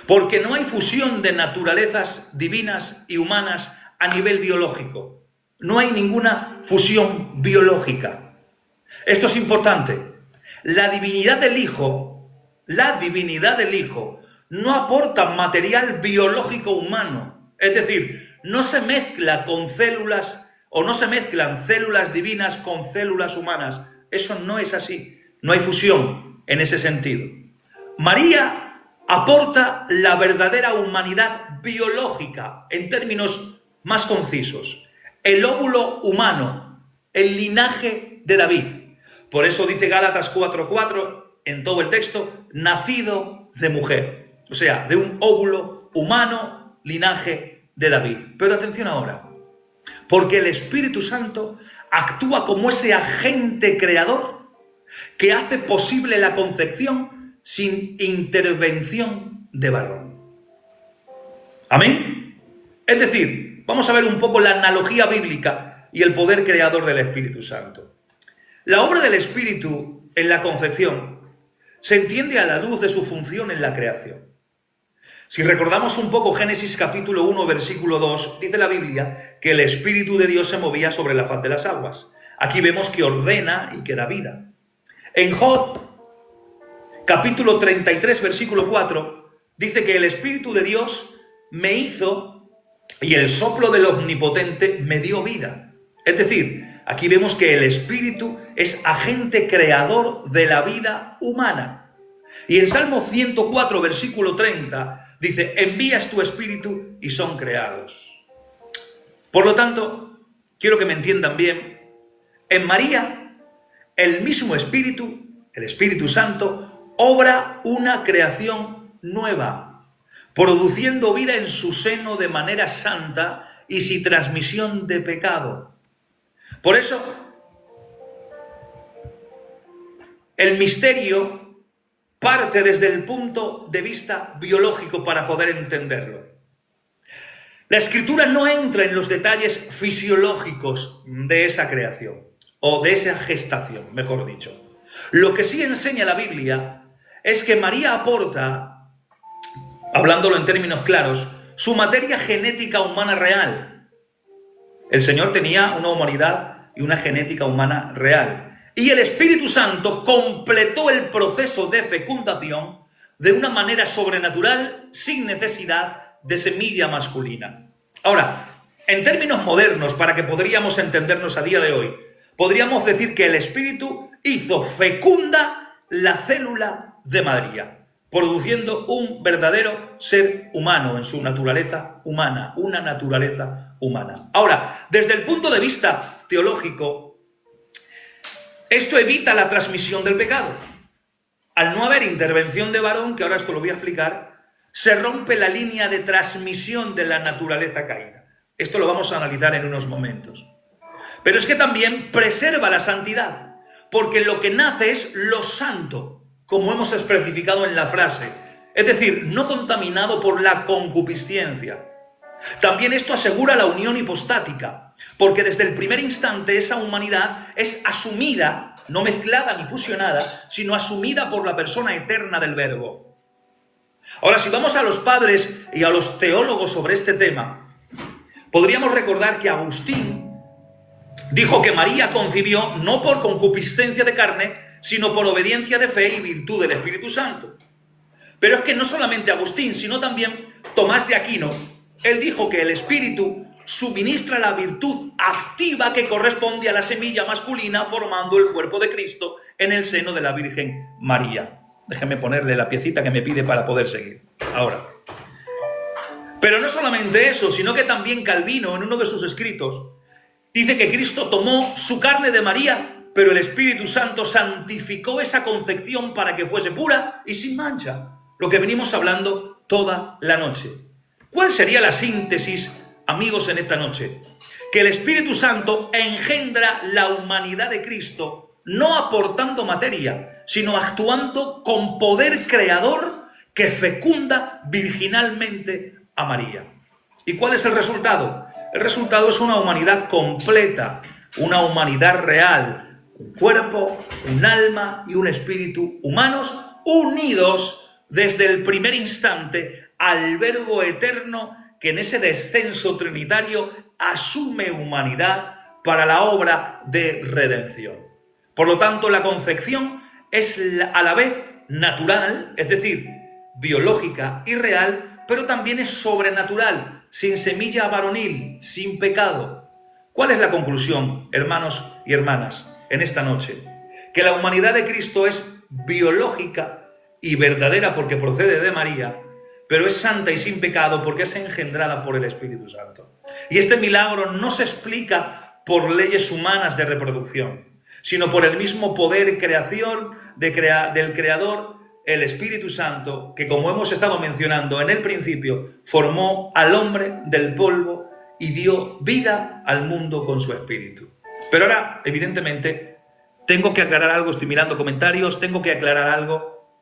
Porque no hay fusión de naturalezas divinas y humanas a nivel biológico. No hay ninguna fusión biológica. Esto es importante. La divinidad del Hijo no aporta material biológico humano. Es decir, no se mezcla con células o no se mezclan células divinas con células humanas. Eso no es así. No hay fusión en ese sentido. María aporta la verdadera humanidad biológica en términos más concisos. El óvulo humano, el linaje de David. Por eso dice Gálatas 4:4 en todo el texto, nacido de mujer. O sea, de un óvulo humano, linaje de David. Pero atención ahora, porque el Espíritu Santo actúa como ese agente creador que hace posible la concepción sin intervención de varón. ¿Amén? Es decir, vamos a ver un poco la analogía bíblica y el poder creador del Espíritu Santo. La obra del Espíritu en la concepción se entiende a la luz de su función en la creación. Si recordamos un poco Génesis capítulo 1, versículo 2, dice la Biblia que el Espíritu de Dios se movía sobre la faz de las aguas. Aquí vemos que ordena y que da vida. En Job, capítulo 33, versículo 4, dice que el Espíritu de Dios me hizo y el soplo del Omnipotente me dio vida. Es decir, aquí vemos que el Espíritu es agente creador de la vida humana. Y en Salmo 104, versículo 30, dice, envías tu Espíritu y son creados. Por lo tanto, quiero que me entiendan bien, en María, el mismo Espíritu, el Espíritu Santo, obra una creación nueva, produciendo vida en su seno de manera santa y sin transmisión de pecado. Por eso, el misterio parte desde el punto de vista biológico para poder entenderlo. La Escritura no entra en los detalles fisiológicos de esa creación, o de esa gestación, mejor dicho. Lo que sí enseña la Biblia es que María aporta, hablándolo en términos claros, su materia genética humana real. El Señor tenía una humanidad y una genética humana real. Y el Espíritu Santo completó el proceso de fecundación de una manera sobrenatural, sin necesidad de semilla masculina. Ahora, en términos modernos, para que podríamos entendernos a día de hoy, podríamos decir que el Espíritu hizo fecunda la célula de María, produciendo un verdadero ser humano en su naturaleza humana, una naturaleza humana. Ahora, desde el punto de vista teológico, esto evita la transmisión del pecado. Al no haber intervención de varón, que ahora esto lo voy a explicar, se rompe la línea de transmisión de la naturaleza caída. Esto lo vamos a analizar en unos momentos. Pero es que también preserva la santidad, porque lo que nace es lo santo, como hemos especificado en la frase. Es decir, no contaminado por la concupiscencia. También esto asegura la unión hipostática, porque desde el primer instante esa humanidad es asumida, no mezclada ni fusionada, sino asumida por la persona eterna del Verbo. Ahora, si vamos a los padres y a los teólogos sobre este tema, podríamos recordar que Agustín dijo que María concibió no por concupiscencia de carne, sino por obediencia de fe y virtud del Espíritu Santo. Pero es que no solamente Agustín, sino también Tomás de Aquino, él dijo que el Espíritu suministra la virtud activa que corresponde a la semilla masculina formando el cuerpo de Cristo en el seno de la Virgen María. Déjenme ponerle la piecita que me pide para poder seguir. Ahora. Pero no solamente eso, sino que también Calvino, en uno de sus escritos, dice que Cristo tomó su carne de María, pero el Espíritu Santo santificó esa concepción para que fuese pura y sin mancha. Lo que venimos hablando toda la noche. ¿Cuál sería la síntesis, amigos, en esta noche? Que el Espíritu Santo engendra la humanidad de Cristo, no aportando materia, sino actuando con poder creador que fecunda virginalmente a María. ¿Y cuál es el resultado? El resultado es una humanidad completa, una humanidad real, un cuerpo, un alma y un espíritu humanos unidos desde el primer instante al Verbo eterno que en ese descenso trinitario asume humanidad para la obra de redención. Por lo tanto, la concepción es a la vez natural, es decir, biológica y real, pero también es sobrenatural, sin semilla varonil, sin pecado. ¿Cuál es la conclusión, hermanos y hermanas, en esta noche? Que la humanidad de Cristo es biológica y verdadera porque procede de María, pero es santa y sin pecado porque es engendrada por el Espíritu Santo. Y este milagro no se explica por leyes humanas de reproducción, sino por el mismo poder creación del Creador, el Espíritu Santo, que, como hemos estado mencionando en el principio, formó al hombre del polvo y dio vida al mundo con su Espíritu. Pero ahora, evidentemente, tengo que aclarar algo, estoy mirando comentarios, tengo que aclarar algo.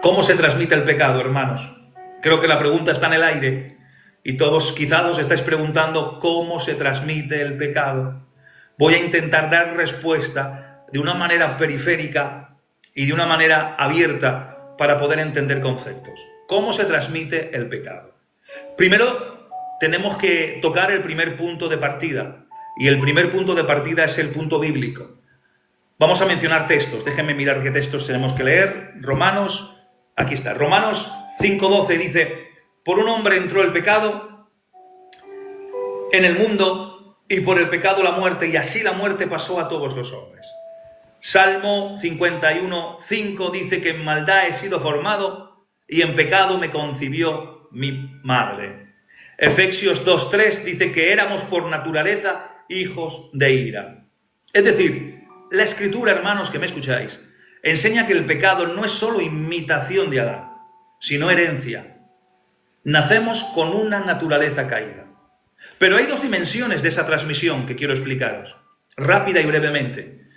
¿Cómo se transmite el pecado, hermanos? Creo que la pregunta está en el aire y todos quizás os estáis preguntando cómo se transmite el pecado. Voy a intentar dar respuesta de una manera periférica y de una manera abierta para poder entender conceptos. ¿Cómo se transmite el pecado? Primero, tenemos que tocar el primer punto de partida. Y el primer punto de partida es el punto bíblico. Vamos a mencionar textos. Déjenme mirar qué textos tenemos que leer. Romanos, aquí está. Romanos 5:12 dice: por un hombre entró el pecado en el mundo, y por el pecado la muerte, y así la muerte pasó a todos los hombres. Salmo 51:5 dice que en maldad he sido formado, y en pecado me concibió mi madre. Efesios 2:3 dice que éramos por naturaleza hijos de ira. Es decir, la Escritura, hermanos que me escucháis, enseña que el pecado no es solo imitación de Adán, sino herencia. Nacemos con una naturaleza caída. Pero hay dos dimensiones de esa transmisión que quiero explicaros, rápida y brevemente,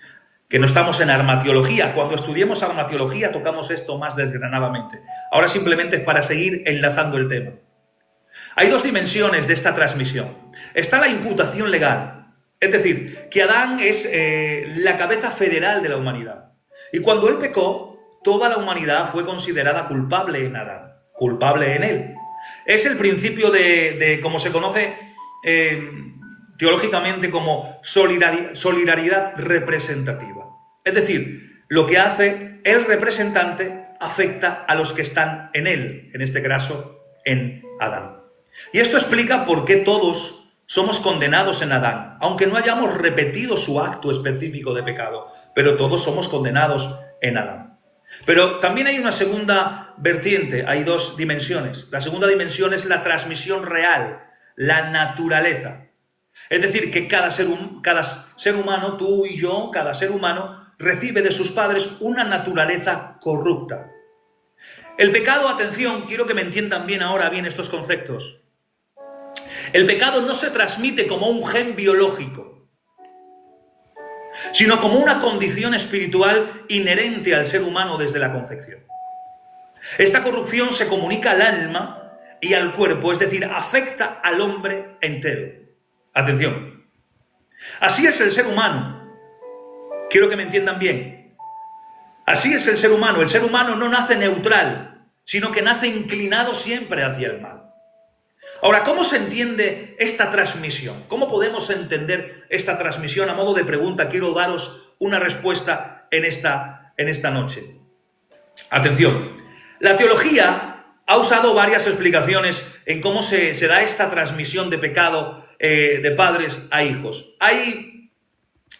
que no estamos en armatiología. Cuando estudiemos armatiología tocamos esto más desgranadamente. Ahora simplemente es para seguir enlazando el tema. Hay dos dimensiones de esta transmisión. Está la imputación legal, es decir, que Adán es la cabeza federal de la humanidad. Y cuando él pecó, toda la humanidad fue considerada culpable en Adán, culpable en él. Es el principio de como se conoce teológicamente como solidaridad representativa. Es decir, lo que hace el representante afecta a los que están en él, en este caso en Adán. Y esto explica por qué todos somos condenados en Adán, aunque no hayamos repetido su acto específico de pecado, pero todos somos condenados en Adán. Pero también hay una segunda vertiente, hay dos dimensiones. La segunda dimensión es la transmisión real, la naturaleza. Es decir, que cada ser humano, tú y yo, cada ser humano, recibe de sus padres una naturaleza corrupta. El pecado, atención, quiero que me entiendan bien ahora bien estos conceptos. El pecado no se transmite como un gen biológico, sino como una condición espiritual inherente al ser humano desde la concepción. Esta corrupción se comunica al alma y al cuerpo, es decir, afecta al hombre entero. Atención. Así es el ser humano. Quiero que me entiendan bien. Así es el ser humano. El ser humano no nace neutral, sino que nace inclinado siempre hacia el mal. Ahora, ¿cómo se entiende esta transmisión? ¿Cómo podemos entender esta transmisión? A modo de pregunta, quiero daros una respuesta en esta noche. Atención. La teología ha usado varias explicaciones en cómo se da esta transmisión de pecado de padres a hijos. Hay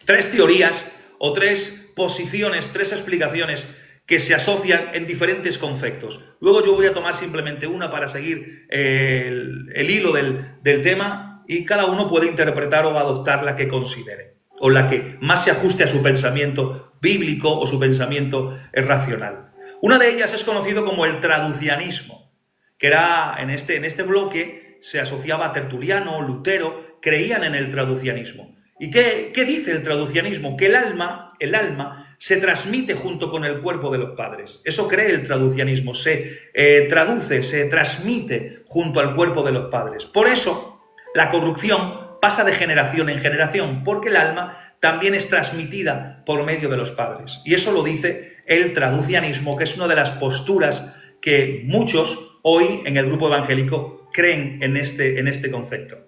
tres teorías o tres posiciones, tres explicaciones que se asocian en diferentes conceptos. Luego yo voy a tomar simplemente una para seguir el hilo del tema, y cada uno puede interpretar o adoptar la que considere, o la que más se ajuste a su pensamiento bíblico o su pensamiento racional. Una de ellas es conocido como el traducianismo, que era en este bloque se asociaba a Tertuliano, Lutero, creían en el traducianismo. ¿Y qué dice el traducianismo? Que el alma se transmite junto con el cuerpo de los padres. Eso cree el traducianismo, se traduce, se transmite junto al cuerpo de los padres. Por eso la corrupción pasa de generación en generación, porque el alma también es transmitida por medio de los padres. Y eso lo dice el traducianismo, que es una de las posturas que muchos hoy en el grupo evangélico creen en este concepto.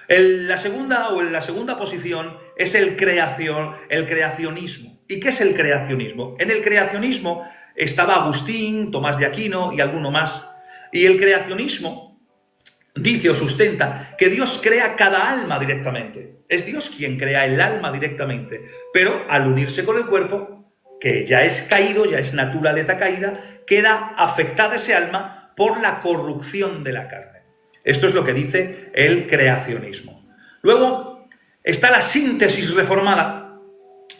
La segunda posición es el creacionismo. ¿Y qué es el creacionismo? En el creacionismo estaba Agustín, Tomás de Aquino y alguno más. Y el creacionismo dice o sustenta que Dios crea cada alma directamente. Es Dios quien crea el alma directamente. Pero al unirse con el cuerpo, que ya es caído, ya es naturaleza caída, queda afectada ese alma por la corrupción de la carne. Esto es lo que dice el creacionismo. Luego está la síntesis reformada,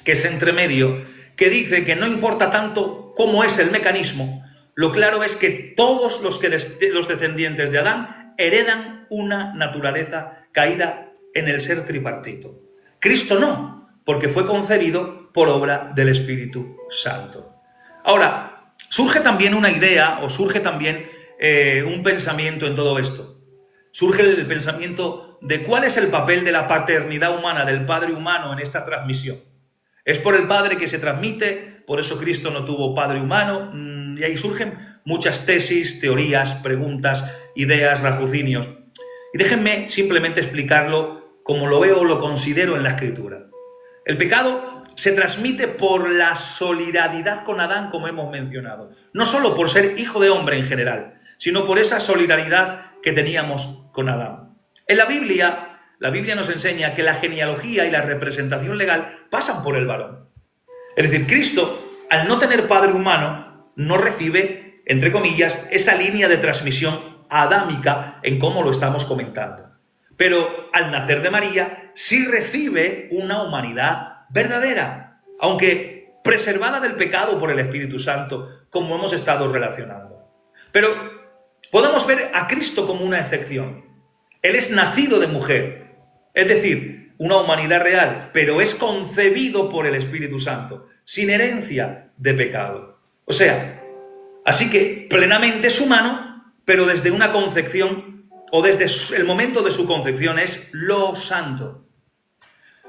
que es entre medio, que dice que no importa tanto cómo es el mecanismo, lo claro es que todos los descendientes de Adán heredan una naturaleza caída en el ser tripartito. Cristo no, porque fue concebido por obra del Espíritu Santo. Ahora, surge también una idea, o surge también un pensamiento en todo esto. Surge el pensamiento de cuál es el papel de la paternidad humana, del Padre humano en esta transmisión. Es por el Padre que se transmite, por eso Cristo no tuvo Padre humano, y ahí surgen muchas tesis, teorías, preguntas, ideas, raciocinios. Y déjenme simplemente explicarlo como lo veo o lo considero en la Escritura. El pecado se transmite por la solidaridad con Adán, como hemos mencionado. No solo por ser hijo de hombre en general, sino por esa solidaridad que teníamos con Adán. En la Biblia nos enseña que la genealogía y la representación legal pasan por el varón. Es decir, Cristo, al no tener padre humano, no recibe, entre comillas, esa línea de transmisión adámica en cómo lo estamos comentando. Pero al nacer de María, sí recibe una humanidad verdadera, aunque preservada del pecado por el Espíritu Santo, como hemos estado relacionando. Pero podemos ver a Cristo como una excepción. Él es nacido de mujer, es decir, una humanidad real, pero es concebido por el Espíritu Santo, sin herencia de pecado. O sea, así que plenamente es humano, pero desde una concepción, o desde el momento de su concepción, es lo santo.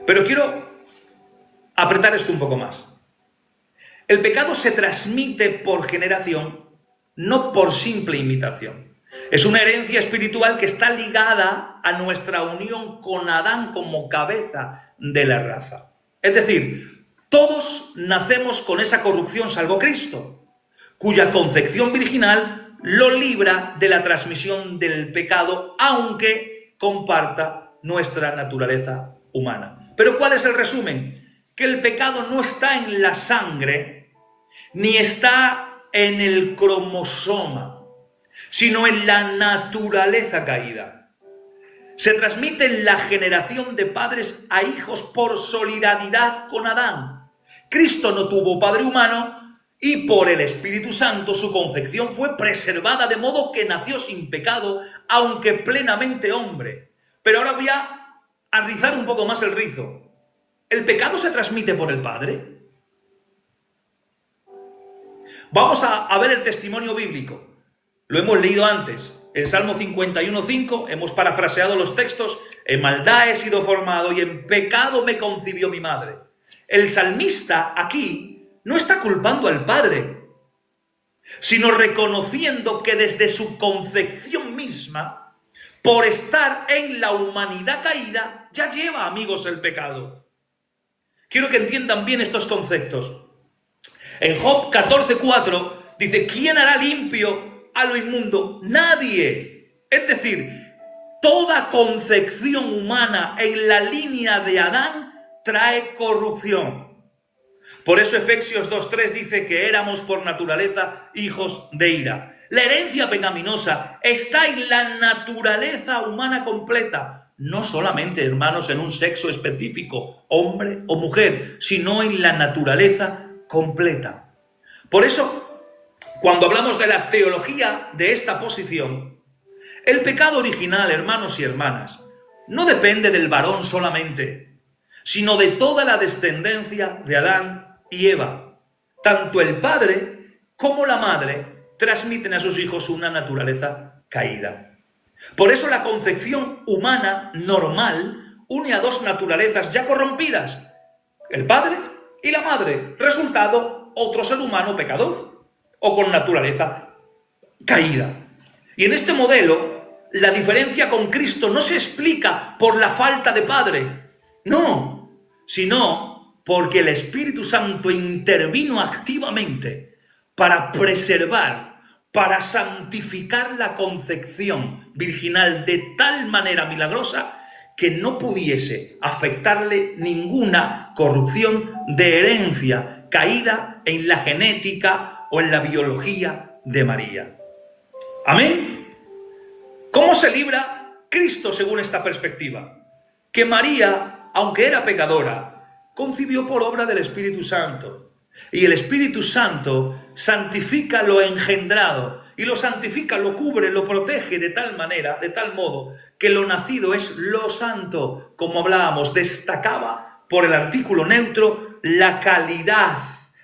Pero quiero apretar esto un poco más. El pecado se transmite por generación, no por simple imitación. Es una herencia espiritual que está ligada a nuestra unión con Adán como cabeza de la raza. Es decir, todos nacemos con esa corrupción salvo Cristo, cuya concepción virginal lo libra de la transmisión del pecado, aunque comparta nuestra naturaleza humana. Pero ¿cuál es el resumen? Que el pecado no está en la sangre, ni está en el cromosoma, sino en la naturaleza caída. Se transmite en la generación de padres a hijos por solidaridad con Adán. Cristo no tuvo padre humano y por el Espíritu Santo su concepción fue preservada de modo que nació sin pecado, aunque plenamente hombre. Pero ahora voy a rizar un poco más el rizo. ¿El pecado se transmite por el Padre? Vamos a ver el testimonio bíblico. Lo hemos leído antes. En Salmo 51:5 hemos parafraseado los textos: en maldad he sido formado y en pecado me concibió mi madre. El salmista aquí no está culpando al Padre, sino reconociendo que desde su concepción misma, por estar en la humanidad caída, ya lleva, amigos, el pecado. Quiero que entiendan bien estos conceptos. En Job 14:4 dice: ¿quién hará limpio a lo inmundo? Nadie. Es decir, toda concepción humana en la línea de Adán trae corrupción. Por eso Efesios 2:3 dice que éramos por naturaleza hijos de ira. La herencia pecaminosa está en la naturaleza humana completa. No solamente, hermanos, en un sexo específico, hombre o mujer, sino en la naturaleza completa. Por eso, cuando hablamos de la teología de esta posición, el pecado original, hermanos y hermanas, no depende del varón solamente, sino de toda la descendencia de Adán y Eva. Tanto el padre como la madre transmiten a sus hijos una naturaleza caída. Por eso la concepción humana normal une a dos naturalezas ya corrompidas, el padre y la madre. Resultado, otro ser humano pecador o con naturaleza caída. Y en este modelo, la diferencia con Cristo no se explica por la falta de padre, no, sino porque el Espíritu Santo intervino activamente para preservar, para santificar la concepción virginal de tal manera milagrosa que no pudiese afectarle ninguna corrupción de herencia caída en la genética o en la biología de María. ¿Amén? ¿Cómo se libra Cristo según esta perspectiva? Que María, aunque era pecadora, concibió por obra del Espíritu Santo. Y el Espíritu Santo santifica lo engendrado, y lo santifica, lo cubre, lo protege de tal manera, de tal modo, que lo nacido es lo santo. Como hablábamos, destacaba por el artículo neutro la calidad,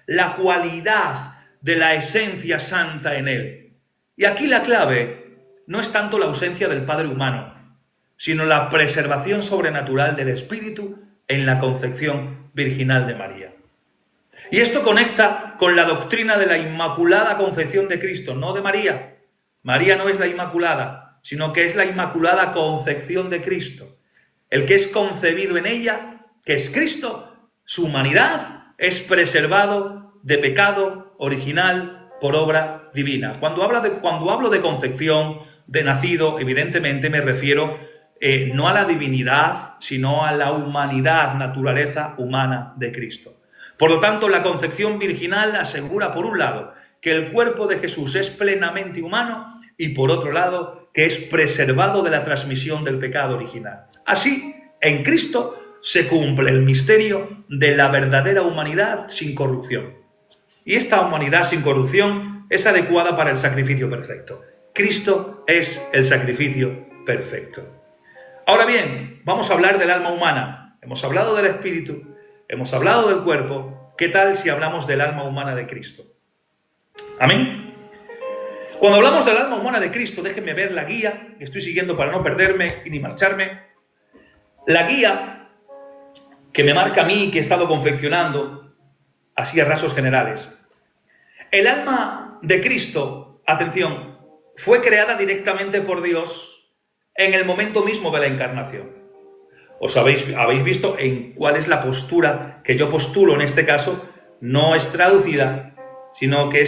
la cualidad de la esencia santa en él. Y aquí la clave no es tanto la ausencia del Padre humano, sino la preservación sobrenatural del Espíritu en la concepción virginal de María. Y esto conecta con la doctrina de la Inmaculada Concepción de Cristo, no de María. María no es la Inmaculada, sino que es la Inmaculada Concepción de Cristo. El que es concebido en ella, que es Cristo, su humanidad es preservado de pecado original por obra divina. Cuando hablo de concepción, de nacido, evidentemente me refiero no a la divinidad, sino a la humanidad, naturaleza humana de Cristo. Por lo tanto, la concepción virginal asegura, por un lado, que el cuerpo de Jesús es plenamente humano y, por otro lado, que es preservado de la transmisión del pecado original. Así, en Cristo se cumple el misterio de la verdadera humanidad sin corrupción. Y esta humanidad sin corrupción es adecuada para el sacrificio perfecto. Cristo es el sacrificio perfecto. Ahora bien, vamos a hablar del alma humana. Hemos hablado del espíritu. Hemos hablado del cuerpo. ¿Qué tal si hablamos del alma humana de Cristo? ¿Amén? Cuando hablamos del alma humana de Cristo, déjenme ver la guía que estoy siguiendo para no perderme y ni marcharme. La guía que me marca a mí, que he estado confeccionando, así a rasgos generales. El alma de Cristo, atención, fue creada directamente por Dios en el momento mismo de la encarnación. Habéis visto en cuál es la postura que yo postulo en este caso. No es traducida, sino que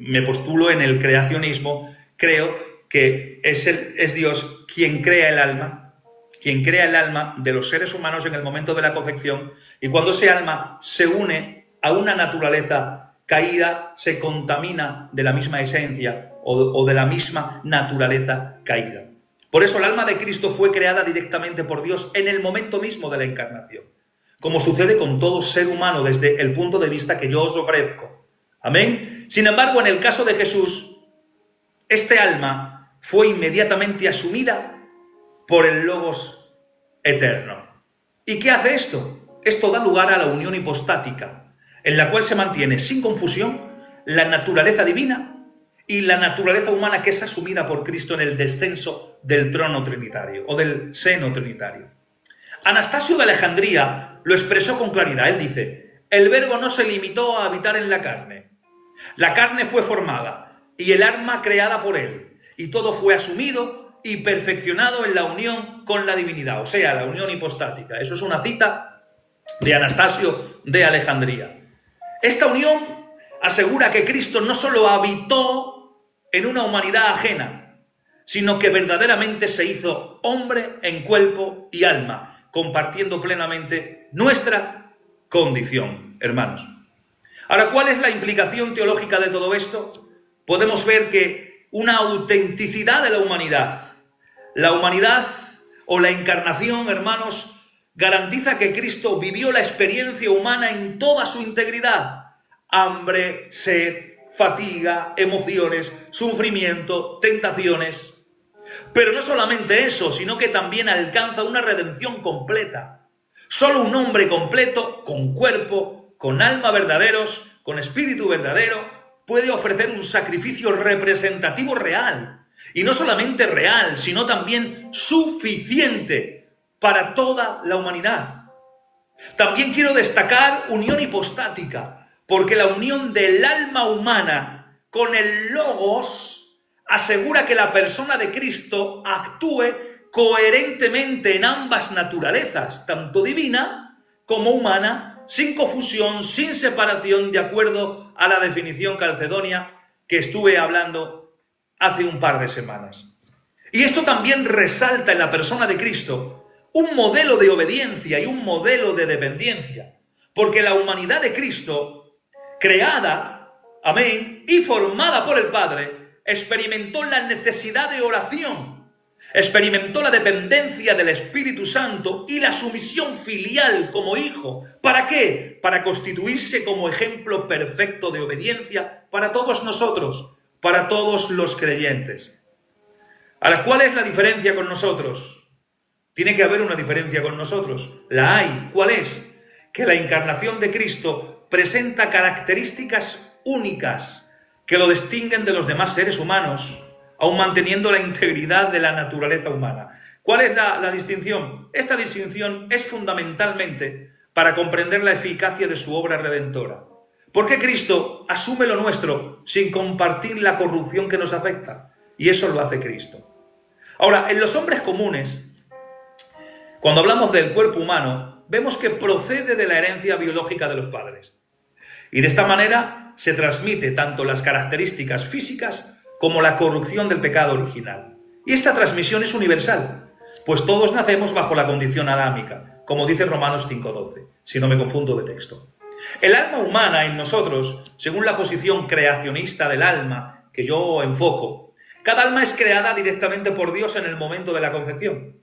me postulo en el creacionismo. Creo que es Dios quien crea el alma de los seres humanos en el momento de la concepción, y cuando ese alma se une a una naturaleza caída, se contamina de la misma esencia o de la misma naturaleza caída. Por eso el alma de Cristo fue creada directamente por Dios en el momento mismo de la encarnación, como sucede con todo ser humano desde el punto de vista que yo os ofrezco. Amén. Sin embargo, en el caso de Jesús, este alma fue inmediatamente asumida por el Logos eterno. ¿Y qué hace esto? Esto da lugar a la unión hipostática, en la cual se mantiene sin confusión la naturaleza divina y la naturaleza humana, que es asumida por Cristo en el descenso del trono trinitario o del seno trinitario. Anastasio de Alejandría lo expresó con claridad. Él dice: el verbo no se limitó a habitar en la carne. La carne fue formada y el alma creada por él, y todo fue asumido y perfeccionado en la unión con la divinidad, o sea, la unión hipostática. Eso es una cita de Anastasio de Alejandría. Esta unión asegura que Cristo no solo habitó en una humanidad ajena, sino que verdaderamente se hizo hombre en cuerpo y alma, compartiendo plenamente nuestra condición, hermanos. Ahora, ¿cuál es la implicación teológica de todo esto? Podemos ver que una autenticidad de la humanidad o la encarnación, hermanos, garantiza que Cristo vivió la experiencia humana en toda su integridad. Hambre, sed, fatiga, emociones, sufrimiento, tentaciones. Pero no solamente eso, sino que también alcanza una redención completa. Solo un hombre completo, con cuerpo, con alma verdaderos, con espíritu verdadero, puede ofrecer un sacrificio representativo real. Y no solamente real, sino también suficiente para toda la humanidad. También quiero destacar unión hipostática, porque la unión del alma humana con el Logos asegura que la persona de Cristo actúe coherentemente en ambas naturalezas, tanto divina como humana, sin confusión, sin separación, de acuerdo a la definición calcedonia que estuve hablando hace un par de semanas. Y esto también resalta en la persona de Cristo un modelo de obediencia y un modelo de dependencia, porque la humanidad de Cristo, creada, amén, y formada por el Padre, experimentó la necesidad de oración, experimentó la dependencia del Espíritu Santo y la sumisión filial como hijo. ¿Para qué? Para constituirse como ejemplo perfecto de obediencia para todos nosotros, para todos los creyentes. Ahora, ¿cuál es la diferencia con nosotros? Tiene que haber una diferencia con nosotros. La hay. ¿Cuál es? Que la encarnación de Cristo presenta características únicas que lo distinguen de los demás seres humanos, aun manteniendo la integridad de la naturaleza humana. ¿Cuál es la distinción? Esta distinción es fundamentalmente para comprender la eficacia de su obra redentora. ¿Por qué Cristo asume lo nuestro sin compartir la corrupción que nos afecta? Y eso lo hace Cristo. Ahora, en los hombres comunes, cuando hablamos del cuerpo humano, vemos que procede de la herencia biológica de los padres. Y de esta manera se transmite tanto las características físicas como la corrupción del pecado original. Y esta transmisión es universal, pues todos nacemos bajo la condición adámica, como dice Romanos 5:12, si no me confundo de texto. El alma humana en nosotros, según la posición creacionista del alma que yo enfoco, cada alma es creada directamente por Dios en el momento de la concepción.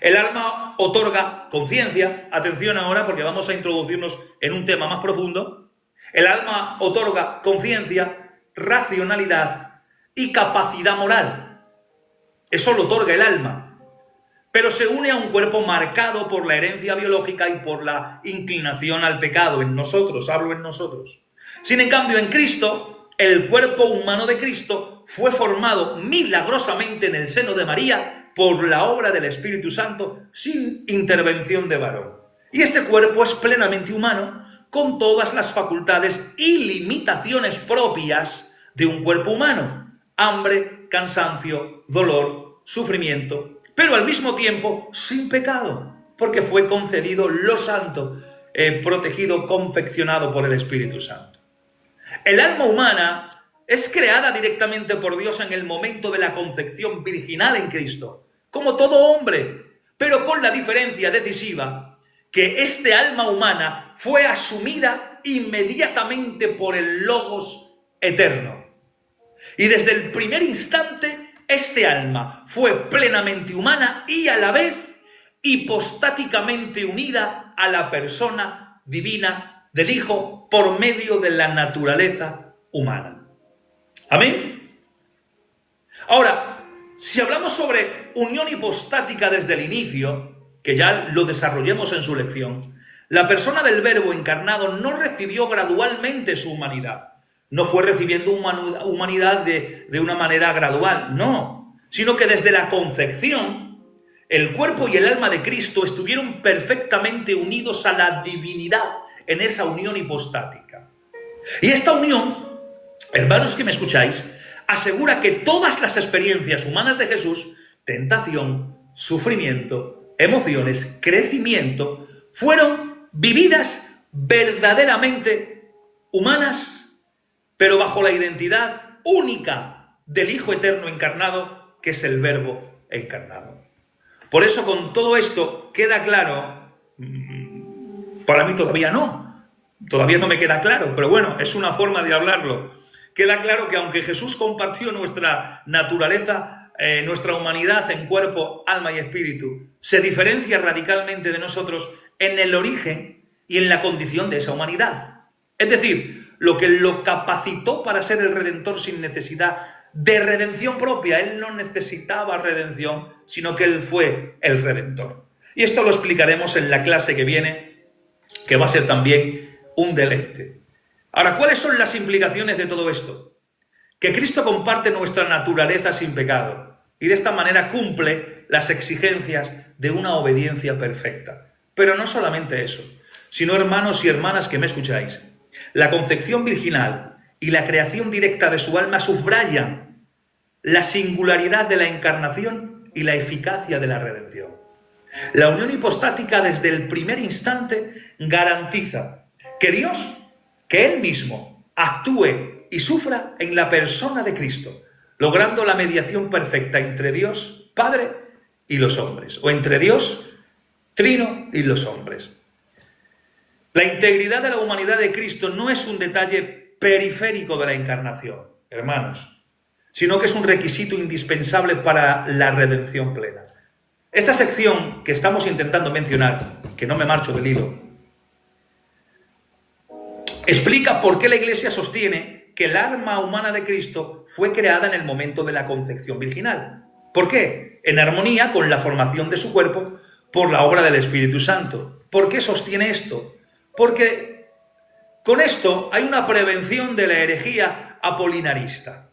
El alma otorga conciencia, atención ahora porque vamos a introducirnos en un tema más profundo. El alma otorga conciencia, racionalidad y capacidad moral. Eso lo otorga el alma. Pero se une a un cuerpo marcado por la herencia biológica y por la inclinación al pecado. En nosotros, hablo en nosotros. Sin en cambio, en Cristo, el cuerpo humano de Cristo fue formado milagrosamente en el seno de María por la obra del Espíritu Santo sin intervención de varón. Y este cuerpo es plenamente humano, con todas las facultades y limitaciones propias de un cuerpo humano. Hambre, cansancio, dolor, sufrimiento, pero al mismo tiempo sin pecado, porque fue concedido lo santo, protegido, confeccionado por el Espíritu Santo. El alma humana es creada directamente por Dios en el momento de la concepción virginal en Cristo, como todo hombre, pero con la diferencia decisiva que este alma humana fue asumida inmediatamente por el Logos eterno. Y desde el primer instante, este alma fue plenamente humana y a la vez hipostáticamente unida a la persona divina del Hijo por medio de la naturaleza humana. ¿Amén? Ahora, si hablamos sobre unión hipostática desde el inicio, que ya lo desarrollemos en su lección, la persona del Verbo encarnado no recibió gradualmente su humanidad. No fue recibiendo humanidad de una manera gradual, no. Sino que desde la concepción, el cuerpo y el alma de Cristo estuvieron perfectamente unidos a la divinidad en esa unión hipostática. Y esta unión, hermanos que me escucháis, asegura que todas las experiencias humanas de Jesús, tentación, sufrimiento, emociones, crecimiento, fueron vividas verdaderamente humanas, pero bajo la identidad única del Hijo Eterno encarnado, que es el Verbo encarnado. Por eso, con todo esto, queda claro, Para mí todavía no me queda claro, pero bueno, es una forma de hablarlo. Queda claro que aunque Jesús compartió nuestra naturaleza, nuestra humanidad en cuerpo, alma y espíritu, se diferencia radicalmente de nosotros en el origen y en la condición de esa humanidad. Es decir, lo que lo capacitó para ser el Redentor sin necesidad de redención propia. Él no necesitaba redención, sino que Él fue el Redentor. Y esto lo explicaremos en la clase que viene, que va a ser también un deleite. Ahora, ¿cuáles son las implicaciones de todo esto? Que Cristo comparte nuestra naturaleza sin pecado y de esta manera cumple las exigencias de una obediencia perfecta. Pero no solamente eso, sino, hermanos y hermanas que me escucháis, la concepción virginal y la creación directa de su alma subrayan la singularidad de la encarnación y la eficacia de la redención. La unión hipostática desde el primer instante garantiza que Dios, que Él mismo, actúe y sufra en la persona de Cristo, logrando la mediación perfecta entre Dios, Padre, y los hombres, o entre Dios, Trino, y los hombres. La integridad de la humanidad de Cristo no es un detalle periférico de la encarnación, hermanos, sino que es un requisito indispensable para la redención plena. Esta sección que estamos intentando mencionar, que no me marcho del hilo, explica por qué la Iglesia sostiene que el alma humana de Cristo fue creada en el momento de la concepción virginal. ¿Por qué? En armonía con la formación de su cuerpo por la obra del Espíritu Santo. ¿Por qué sostiene esto? Porque con esto hay una prevención de la herejía apolinarista.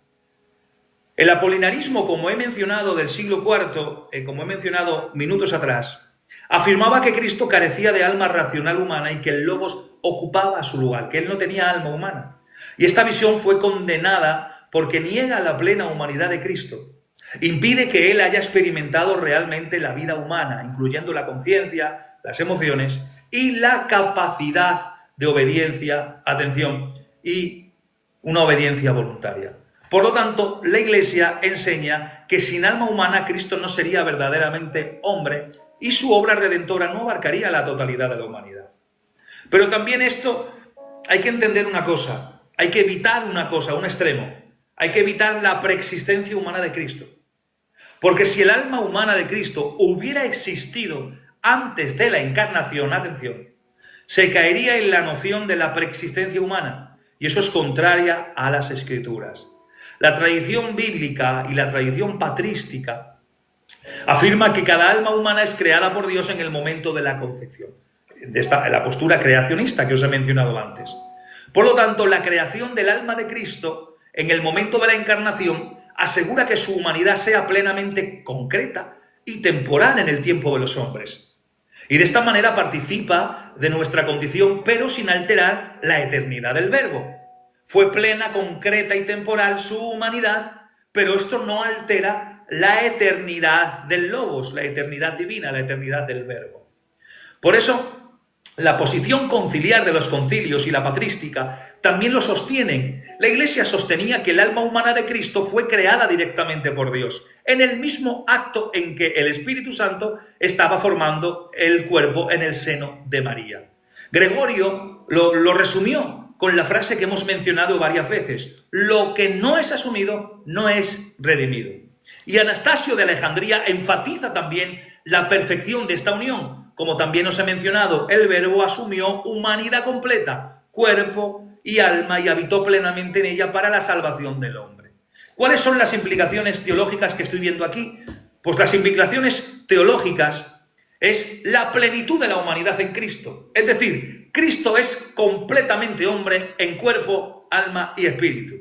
El apolinarismo, como he mencionado, del siglo IV, como he mencionado minutos atrás, afirmaba que Cristo carecía de alma racional humana y que el Logos ocupaba su lugar, que Él no tenía alma humana. Y esta visión fue condenada porque niega la plena humanidad de Cristo. Impide que Él haya experimentado realmente la vida humana, incluyendo la conciencia, las emociones y la capacidad de obediencia, atención, y una obediencia voluntaria. Por lo tanto, la Iglesia enseña que sin alma humana Cristo no sería verdaderamente hombre y su obra redentora no abarcaría la totalidad de la humanidad. Pero también esto hay que entender una cosa, hay que evitar una cosa, un extremo. Hay que evitar la preexistencia humana de Cristo. Porque si el alma humana de Cristo hubiera existido antes de la encarnación, atención, se caería en la noción de la preexistencia humana, y eso es contraria a las Escrituras. La tradición bíblica y la tradición patrística afirma que cada alma humana es creada por Dios en el momento de la concepción. La postura creacionista que os he mencionado antes. Por lo tanto, la creación del alma de Cristo en el momento de la encarnación asegura que su humanidad sea plenamente concreta y temporal en el tiempo de los hombres. Y de esta manera participa de nuestra condición, pero sin alterar la eternidad del Verbo. Fue plena, concreta y temporal su humanidad, pero esto no altera la eternidad del Logos, la eternidad divina, la eternidad del Verbo. Por eso, la posición conciliar de los concilios y la patrística también lo sostienen. La Iglesia sostenía que el alma humana de Cristo fue creada directamente por Dios, en el mismo acto en que el Espíritu Santo estaba formando el cuerpo en el seno de María. Gregorio lo resumió con la frase que hemos mencionado varias veces: lo que no es asumido no es redimido. Y Anastasio de Alejandría enfatiza también la perfección de esta unión. Como también os he mencionado, el Verbo asumió humanidad completa, cuerpo y alma, y habitó plenamente en ella para la salvación del hombre. ¿Cuáles son las implicaciones teológicas que estoy viendo aquí? Pues las implicaciones teológicas es la plenitud de la humanidad en Cristo. Es decir, Cristo es completamente hombre en cuerpo, alma y espíritu.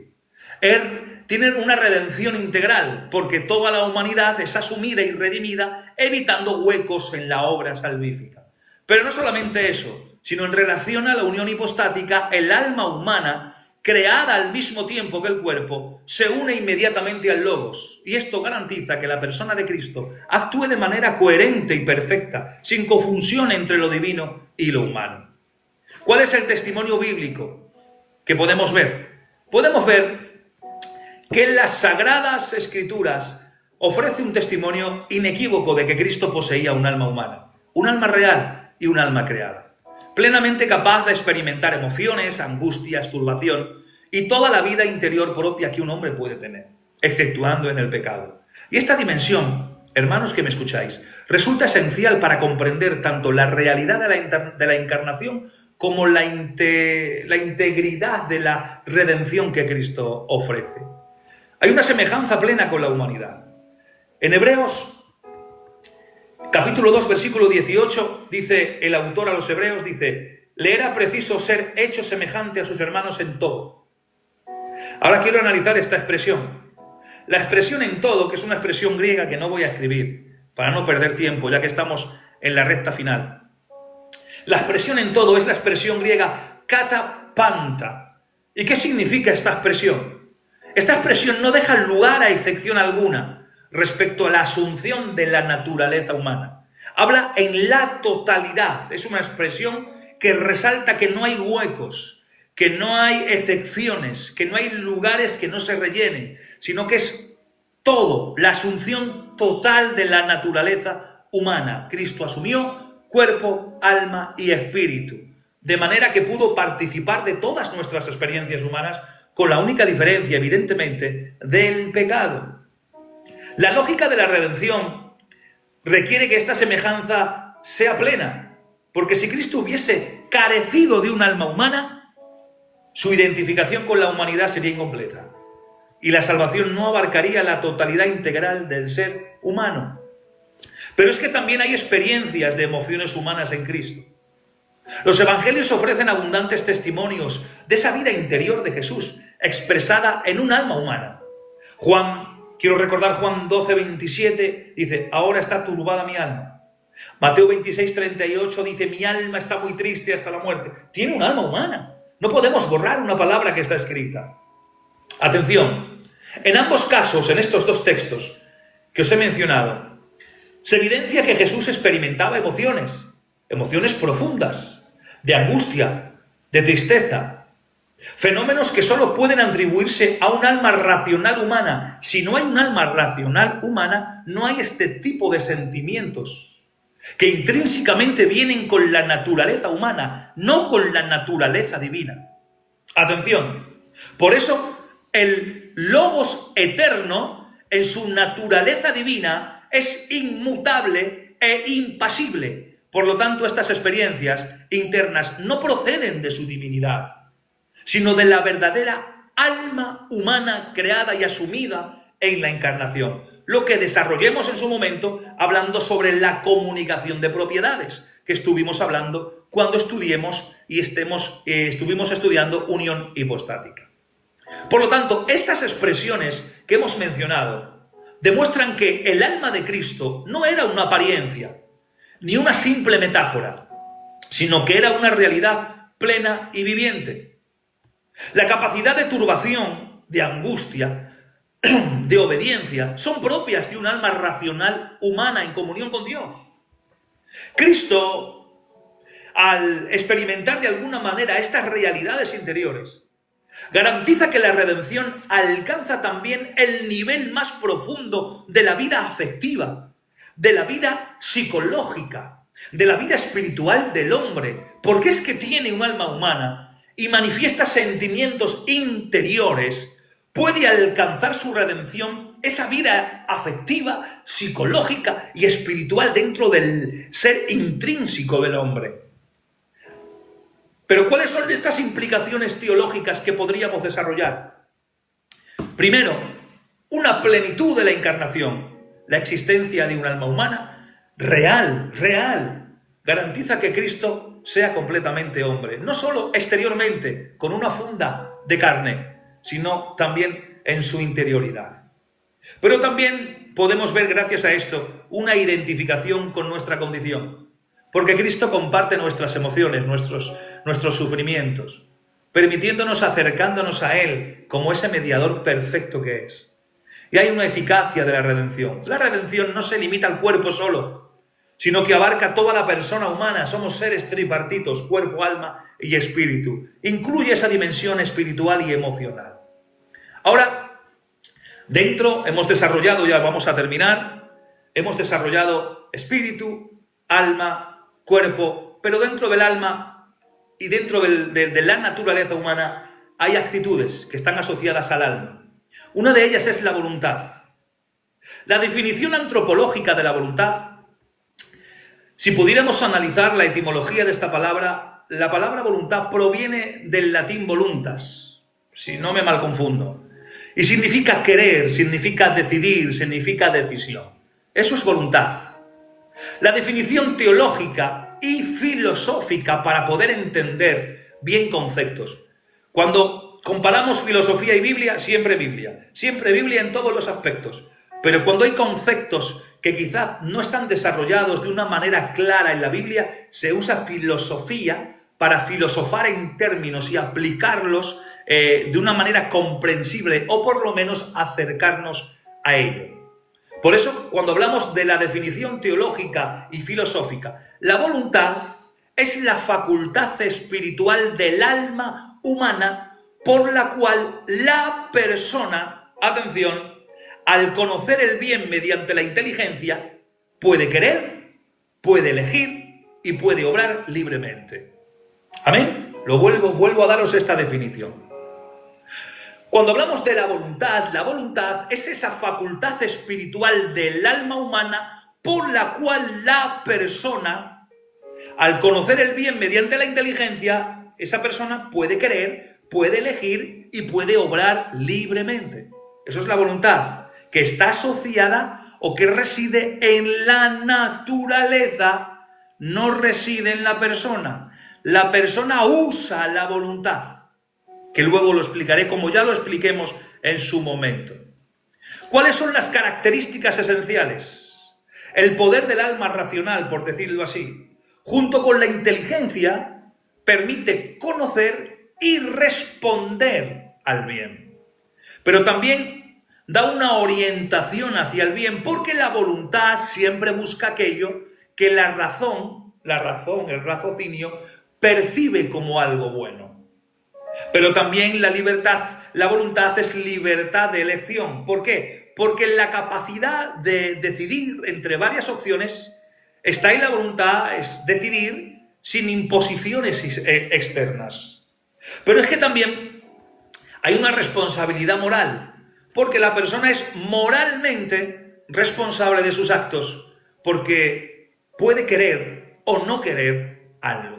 Él tiene una redención integral porque toda la humanidad es asumida y redimida, evitando huecos en la obra salvífica. Pero no solamente eso, sino en relación a la unión hipostática, el alma humana, creada al mismo tiempo que el cuerpo, se une inmediatamente al Logos. Y esto garantiza que la persona de Cristo actúe de manera coherente y perfecta, sin confusión entre lo divino y lo humano. ¿Cuál es el testimonio bíblico que podemos ver? Podemos ver que en las Sagradas Escrituras ofrece un testimonio inequívoco de que Cristo poseía un alma humana, un alma real y un alma creada. plenamente capaz de experimentar emociones, angustias, turbación y toda la vida interior propia que un hombre puede tener, exceptuando en el pecado. Y esta dimensión, hermanos que me escucháis, resulta esencial para comprender tanto la realidad de la encarnación como la integridad de la redención que Cristo ofrece. Hay una semejanza plena con la humanidad. En Hebreos, capítulo 2, versículo 18, dice el autor a los Hebreos, dice: le era preciso ser hecho semejante a sus hermanos en todo. Ahora quiero analizar esta expresión. La expresión en todo, que es una expresión griega que no voy a escribir para no perder tiempo, ya que estamos en la recta final. La expresión en todo es la expresión griega katapanta. ¿Y qué significa esta expresión? Esta expresión no deja lugar a excepción alguna respecto a la asunción de la naturaleza humana. Habla en la totalidad. Es una expresión que resalta que no hay huecos, que no hay excepciones, que no hay lugares que no se rellenen, sino que es todo, la asunción total de la naturaleza humana. Cristo asumió cuerpo, alma y espíritu, de manera que pudo participar de todas nuestras experiencias humanas, con la única diferencia, evidentemente, del pecado. La lógica de la redención requiere que esta semejanza sea plena, porque si Cristo hubiese carecido de un alma humana, su identificación con la humanidad sería incompleta, y la salvación no abarcaría la totalidad integral del ser humano. Pero es que también hay experiencias de emociones humanas en Cristo. Los evangelios ofrecen abundantes testimonios de esa vida interior de Jesús, expresada en un alma humana. Quiero recordar Juan 12, 27, dice: ahora está turbada mi alma. Mateo 26, 38 dice: mi alma está muy triste hasta la muerte. Tiene un alma humana. No podemos borrar una palabra que está escrita. Atención, en ambos casos, en estos dos textos que os he mencionado, se evidencia que Jesús experimentaba emociones profundas, de angustia, de tristeza, fenómenos que solo pueden atribuirse a un alma racional humana. Si no hay un alma racional humana, no hay este tipo de sentimientos que intrínsecamente vienen con la naturaleza humana, no con la naturaleza divina. Atención, por eso el Logos eterno, en su naturaleza divina, es inmutable e impasible. Por lo tanto, estas experiencias internas no proceden de su divinidad, sino de la verdadera alma humana creada y asumida en la encarnación. Lo que desarrollemos en su momento hablando sobre la comunicación de propiedades, que estuvimos hablando cuando estuvimos estudiando unión hipostática. Por lo tanto, estas expresiones que hemos mencionado demuestran que el alma de Cristo no era una apariencia, ni una simple metáfora, sino que era una realidad plena y viviente. La capacidad de turbación, de angustia, de obediencia, son propias de un alma racional humana en comunión con Dios. Cristo, al experimentar de alguna manera estas realidades interiores, garantiza que la redención alcanza también el nivel más profundo de la vida afectiva, de la vida psicológica, de la vida espiritual del hombre, porque es que tiene un alma humana y manifiesta sentimientos interiores. Puede alcanzar su redención, esa vida afectiva, psicológica y espiritual dentro del ser intrínseco del hombre. Pero ¿cuáles son estas implicaciones teológicas que podríamos desarrollar? Primero, una plenitud de la encarnación. La existencia de un alma humana real, garantiza que Cristo sea completamente hombre. No solo exteriormente, con una funda de carne, sino también en su interioridad. Pero también podemos ver, gracias a esto, una identificación con nuestra condición. Porque Cristo comparte nuestras emociones, nuestros sufrimientos, permitiéndonos, acercándonos a Él como ese mediador perfecto que es. Y hay una eficacia de la redención. La redención no se limita al cuerpo solo, sino que abarca toda la persona humana. Somos seres tripartitos, cuerpo, alma y espíritu. Incluye esa dimensión espiritual y emocional. Ahora, dentro hemos desarrollado, ya vamos a terminar, hemos desarrollado espíritu, alma, cuerpo, pero dentro del alma y dentro de la naturaleza humana hay actitudes que están asociadas al alma. Una de ellas es la voluntad. La definición antropológica de la voluntad, si pudiéramos analizar la etimología de esta palabra, la palabra voluntad proviene del latín voluntas, si no me mal confundo, y significa querer, significa decidir, significa decisión. Eso es voluntad. La definición teológica y filosófica para poder entender bien conceptos. Cuando comparamos filosofía y Biblia, siempre Biblia en todos los aspectos. Pero cuando hay conceptos que quizás no están desarrollados de una manera clara en la Biblia, se usa filosofía para filosofar en términos y aplicarlos de una manera comprensible o por lo menos acercarnos a ello. Por eso, cuando hablamos de la definición teológica y filosófica, la voluntad es la facultad espiritual del alma humana por la cual la persona, atención, al conocer el bien mediante la inteligencia, puede querer, puede elegir y puede obrar libremente. ¿Amén? Vuelvo a daros esta definición. Cuando hablamos de la voluntad es esa facultad espiritual del alma humana por la cual la persona, al conocer el bien mediante la inteligencia, esa persona puede querer, puede elegir y puede obrar libremente. Eso es la voluntad, que está asociada o que reside en la naturaleza, no reside en la persona. La persona usa la voluntad, que luego lo explicaré como ya lo expliquemos en su momento. ¿Cuáles son las características esenciales? El poder del alma racional, por decirlo así, junto con la inteligencia, permite conocer y responder al bien. Pero también da una orientación hacia el bien, porque la voluntad siempre busca aquello que el raciocinio, percibe como algo bueno. Pero también la voluntad es libertad de elección. ¿Por qué? Porque la capacidad de decidir entre varias opciones está en la voluntad, es decidir sin imposiciones externas. Pero es que también hay una responsabilidad moral, porque la persona es moralmente responsable de sus actos, porque puede querer o no querer algo.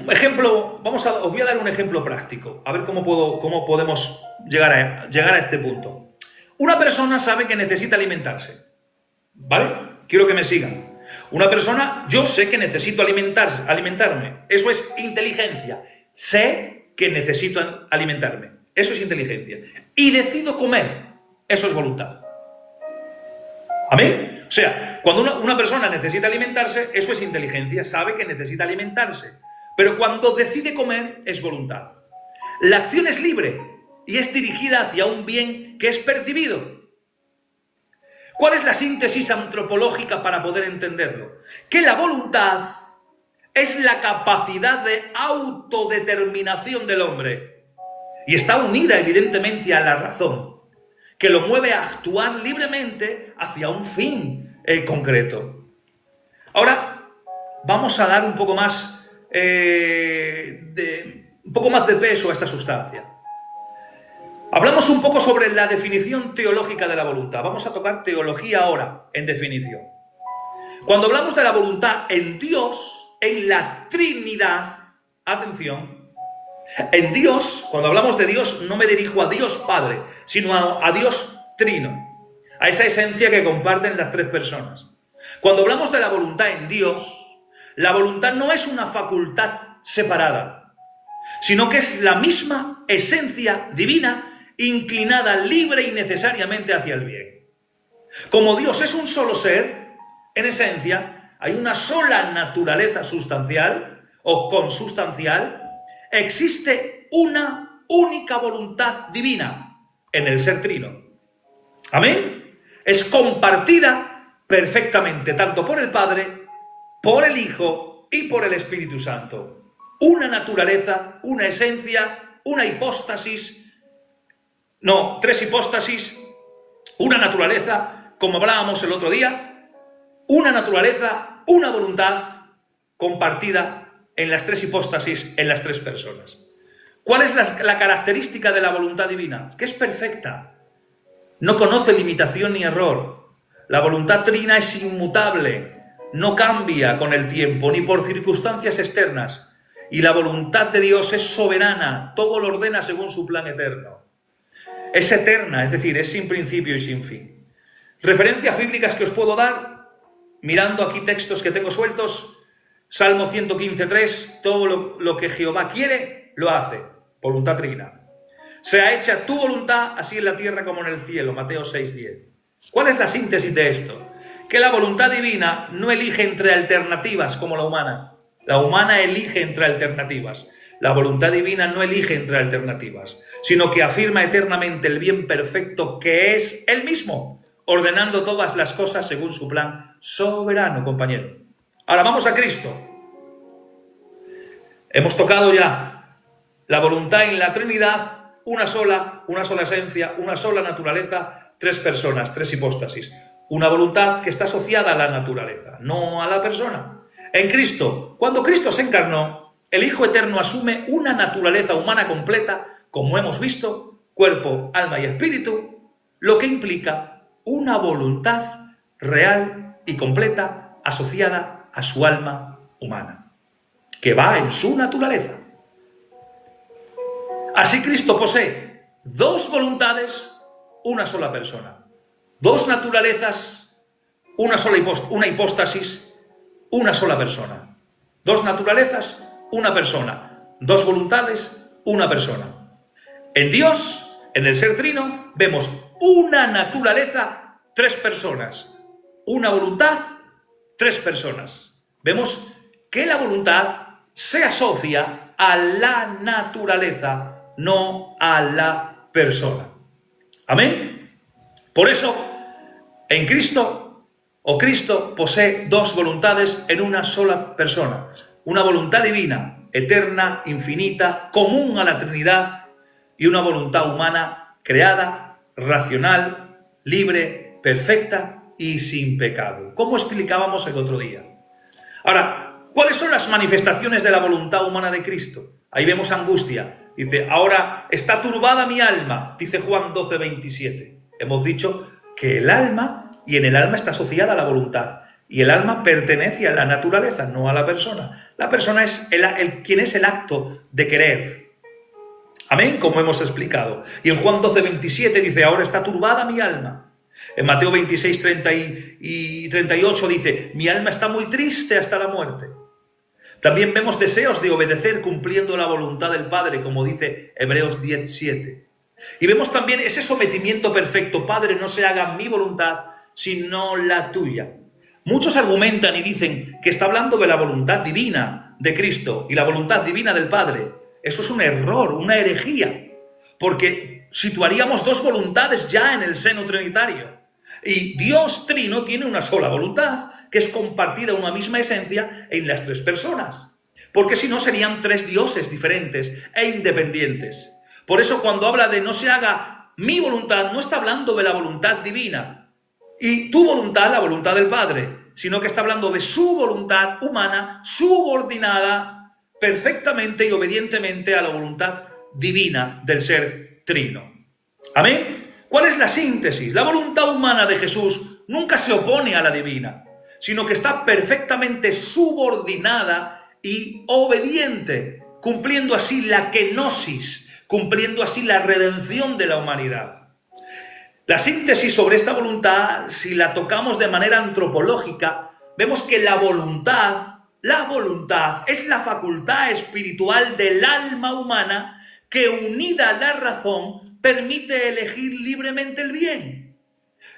Ejemplo, os voy a dar un ejemplo práctico, a ver cómo podemos llegar a este punto. Una persona sabe que necesita alimentarse, ¿vale? Quiero que me sigan. Una persona, yo sé que necesito alimentarme, eso es inteligencia. Sé que necesito alimentarme, eso es inteligencia. Y decido comer, eso es voluntad. ¿Amén? O sea, cuando una persona necesita alimentarse, eso es inteligencia, sabe que necesita alimentarse. Pero cuando decide comer, es voluntad. La acción es libre y es dirigida hacia un bien que es percibido. ¿Cuál es la síntesis antropológica para poder entenderlo? Que la voluntad es la capacidad de autodeterminación del hombre. Y está unida, evidentemente, a la razón, que lo mueve a actuar libremente hacia un fin concreto. Ahora, vamos a dar un poco más de peso a esta sustancia. Hablamos un poco sobre la definición teológica de la voluntad. Vamos a tocar teología ahora, en definición. Cuando hablamos de la voluntad en Dios, en la Trinidad, atención, en Dios, cuando hablamos de Dios, no me dirijo a Dios Padre, sino a Dios Trino, a esa esencia que comparten las tres personas. Cuando hablamos de la voluntad en Dios, la voluntad no es una facultad separada, sino que es la misma esencia divina inclinada libre y necesariamente hacia el bien. Como Dios es un solo ser, en esencia, hay una sola naturaleza sustancial o consustancial, existe una única voluntad divina en el ser trino. ¿Amén? Es compartida perfectamente tanto por el Padre, por el Hijo y por el Espíritu Santo. Una naturaleza, una esencia, una hipóstasis, no, tres hipóstasis, una naturaleza, como hablábamos el otro día, una naturaleza, una voluntad compartida en las tres hipóstasis, en las tres personas. ¿Cuál es la característica de la voluntad divina? Que es perfecta. No conoce limitación ni error. La voluntad trina es inmutable. No cambia con el tiempo ni por circunstancias externas. Y la voluntad de Dios es soberana. Todo lo ordena según su plan eterno. Es eterna, es decir, es sin principio y sin fin. Referencias bíblicas que os puedo dar, mirando aquí textos que tengo sueltos. Salmo 115.3, todo lo que Jehová quiere, lo hace. Voluntad trina. Sea hecha tu voluntad, así en la tierra como en el cielo. Mateo 6.10. ¿Cuál es la síntesis de esto? Que la voluntad divina no elige entre alternativas como la humana. La humana elige entre alternativas. La voluntad divina no elige entre alternativas, sino que afirma eternamente el bien perfecto que es Él mismo, ordenando todas las cosas según su plan soberano, compañero. Ahora vamos a Cristo. Hemos tocado ya la voluntad en la Trinidad, una sola esencia, una sola naturaleza, tres personas, tres hipóstasis. Una voluntad que está asociada a la naturaleza, no a la persona. En Cristo, cuando Cristo se encarnó, el Hijo Eterno asume una naturaleza humana completa, como hemos visto, cuerpo, alma y espíritu, lo que implica una voluntad real y completa asociada a su alma humana, que va en su naturaleza. Así Cristo posee dos voluntades, una sola persona. Dos naturalezas, una hipóstasis, una sola persona. Dos naturalezas, una persona. Dos voluntades, una persona. En Dios, en el ser trino, vemos una naturaleza, tres personas. Una voluntad, tres personas. Vemos que la voluntad se asocia a la naturaleza, no a la persona. Amén. Por eso, en Cristo, Cristo posee dos voluntades en una sola persona. Una voluntad divina, eterna, infinita, común a la Trinidad, y una voluntad humana creada, racional, libre, perfecta y sin pecado, como explicábamos el otro día. Ahora, ¿cuáles son las manifestaciones de la voluntad humana de Cristo? Ahí vemos angustia. Dice, ahora está turbada mi alma, dice Juan 12:27. Hemos dicho que el alma, y en el alma está asociada a la voluntad, y el alma pertenece a la naturaleza, no a la persona. La persona es quien es el acto de querer. Amén, como hemos explicado. Y en Juan 12:27 dice, ahora está turbada mi alma. En Mateo 26:30 y 38 dice, mi alma está muy triste hasta la muerte. También vemos deseos de obedecer cumpliendo la voluntad del Padre, como dice Hebreos 10:7. Y vemos también ese sometimiento perfecto. Padre, no se haga mi voluntad, sino la tuya. Muchos argumentan y dicen que está hablando de la voluntad divina de Cristo y la voluntad divina del Padre. Eso es un error, una herejía, porque situaríamos dos voluntades ya en el seno trinitario. Y Dios trino tiene una sola voluntad, que es compartida una misma esencia en las tres personas. Porque si no serían tres dioses diferentes e independientes. Por eso cuando habla de no se haga mi voluntad, no está hablando de la voluntad divina y tu voluntad, la voluntad del Padre, sino que está hablando de su voluntad humana subordinada perfectamente y obedientemente a la voluntad divina del ser trino. ¿Amén? ¿Cuál es la síntesis? La voluntad humana de Jesús nunca se opone a la divina, sino que está perfectamente subordinada y obediente, cumpliendo así la kenosis, cumpliendo así la redención de la humanidad. La síntesis sobre esta voluntad, si la tocamos de manera antropológica, vemos que la voluntad es la facultad espiritual del alma humana que, unida a la razón, permite elegir libremente el bien.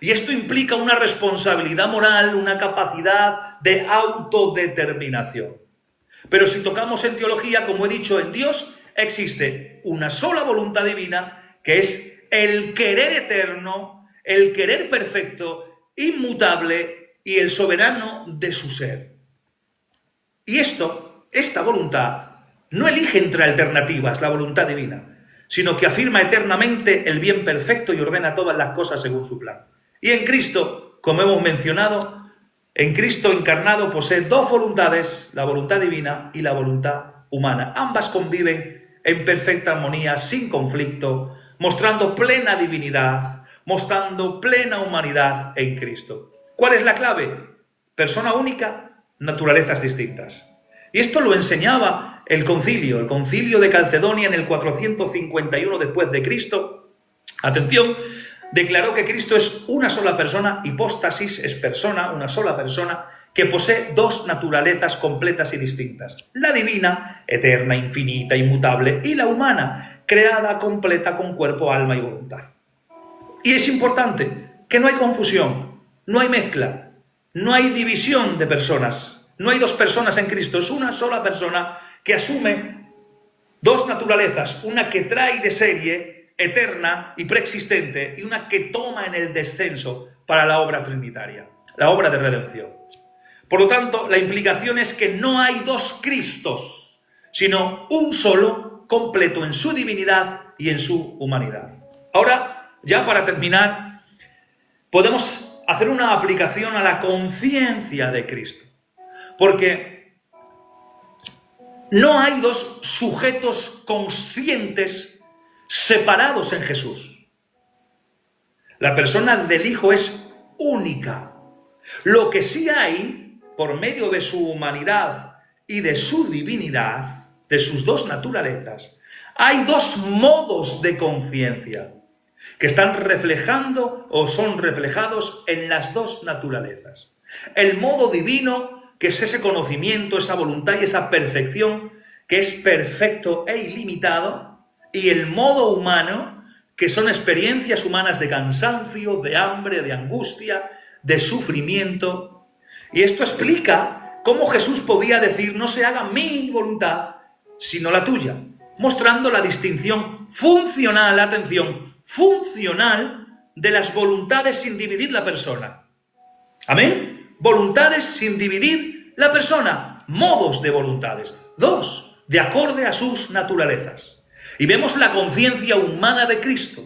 Y esto implica una responsabilidad moral, una capacidad de autodeterminación. Pero si tocamos en teología, como he dicho, en Dios existe una sola voluntad divina, que es el querer eterno, el querer perfecto, inmutable y el soberano de su ser. Y esta voluntad, no elige entre alternativas la voluntad divina, sino que afirma eternamente el bien perfecto y ordena todas las cosas según su plan. Y en Cristo, como hemos mencionado, En Cristo encarnado posee dos voluntades, la voluntad divina y la voluntad humana. Ambas conviven en perfecta armonía, sin conflicto, mostrando plena divinidad, mostrando plena humanidad en Cristo. ¿Cuál es la clave? Persona única, naturalezas distintas. Y esto lo enseñaba el concilio de Calcedonia en el 451 después de Cristo. Atención, declaró que Cristo es una sola persona, hipóstasis, es persona, una sola persona, que posee dos naturalezas completas y distintas. La divina, eterna, infinita, inmutable, y la humana, creada, completa, con cuerpo, alma y voluntad. Y es importante que no hay confusión, no hay mezcla, no hay división de personas, no hay dos personas en Cristo, es una sola persona que asume dos naturalezas, una que trae de serie, eterna y preexistente, y una que toma en el descenso para la obra trinitaria, la obra de redención. Por lo tanto, la implicación es que no hay dos Cristos, sino un solo, completo en su divinidad y en su humanidad. Ahora, ya para terminar, podemos hacer una aplicación a la conciencia de Cristo. Porque no hay dos sujetos conscientes separados en Jesús. La persona del Hijo es única. Lo que sí hay, por medio de su humanidad y de su divinidad, de sus dos naturalezas, hay dos modos de conciencia que están reflejando o son reflejados en las dos naturalezas. El modo divino, que es ese conocimiento, esa voluntad y esa perfección, que es perfecto e ilimitado, y el modo humano, que son experiencias humanas de cansancio, de hambre, de angustia, de sufrimiento. Y esto explica cómo Jesús podía decir: no se haga mi voluntad, sino la tuya, mostrando la distinción funcional, atención, funcional de las voluntades sin dividir la persona. ¿Amén? Voluntades sin dividir la persona, modos de voluntades, dos, de acorde a sus naturalezas. Y vemos la conciencia humana de Cristo.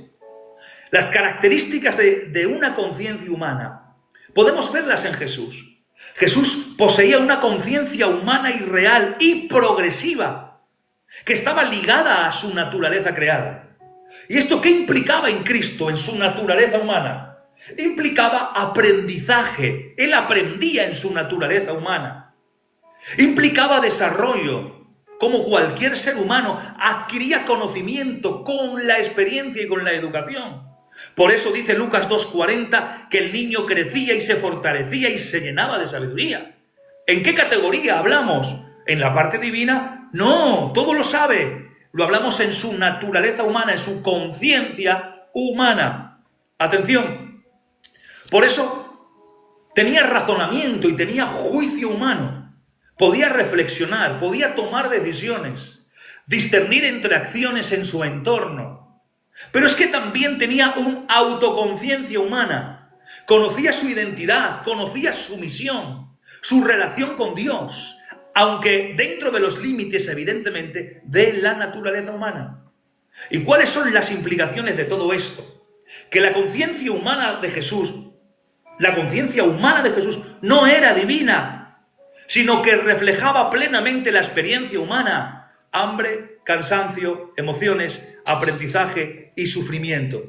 Las características de una conciencia humana podemos verlas en Jesús. Jesús poseía una conciencia humana y real y progresiva, que estaba ligada a su naturaleza creada. ¿Y esto qué implicaba en Cristo, en su naturaleza humana? Implicaba aprendizaje. Él aprendía en su naturaleza humana. Implicaba desarrollo. Como cualquier ser humano, adquiría conocimiento con la experiencia y con la educación. Por eso dice Lucas 2:40 que el niño crecía y se fortalecía y se llenaba de sabiduría. ¿En qué categoría hablamos? ¿En la parte divina? No, todo lo sabe. Lo hablamos en su naturaleza humana, en su conciencia humana. Atención. Por eso tenía razonamiento y tenía juicio humano. Podía reflexionar, podía tomar decisiones, discernir entre acciones en su entorno. Pero es que también tenía una autoconciencia humana. Conocía su identidad, conocía su misión, su relación con Dios, aunque dentro de los límites, evidentemente, de la naturaleza humana. ¿Y cuáles son las implicaciones de todo esto? Que la conciencia humana de Jesús, no era divina, sino que reflejaba plenamente la experiencia humana: hambre, cansancio, emociones, aprendizaje y sufrimiento.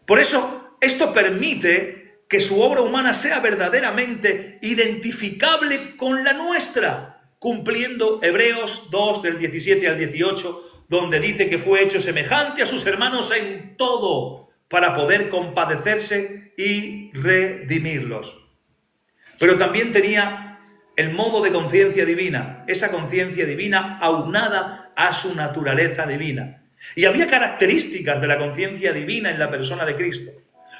Por eso, esto permite que su obra humana sea verdaderamente identificable con la nuestra, cumpliendo Hebreos 2, del 17 al 18, donde dice que fue hecho semejante a sus hermanos en todo, para poder compadecerse y redimirlos. Pero también tenía el modo de conciencia divina, esa conciencia divina aunada a su naturaleza divina. Y había características de la conciencia divina en la persona de Cristo,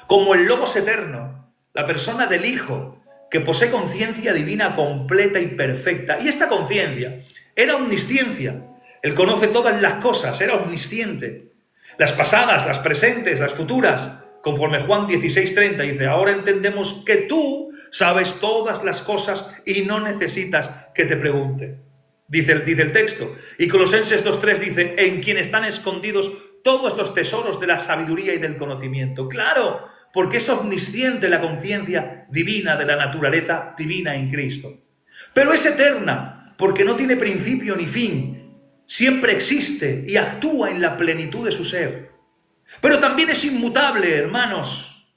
como el Logos eterno, la persona del Hijo, que posee conciencia divina completa y perfecta. Y esta conciencia era omnisciencia. Él conoce todas las cosas, era omnisciente. Las pasadas, las presentes, las futuras. Conforme Juan 16:30 dice: ahora entendemos que tú sabes todas las cosas y no necesitas que te pregunte. Dice el texto. Y Colosenses 2:3 dice: en quien están escondidos todos los tesoros de la sabiduría y del conocimiento. Claro, porque es omnisciente la conciencia divina de la naturaleza divina en Cristo. Pero es eterna, porque no tiene principio ni fin, siempre existe y actúa en la plenitud de su ser. Pero también es inmutable, hermanos,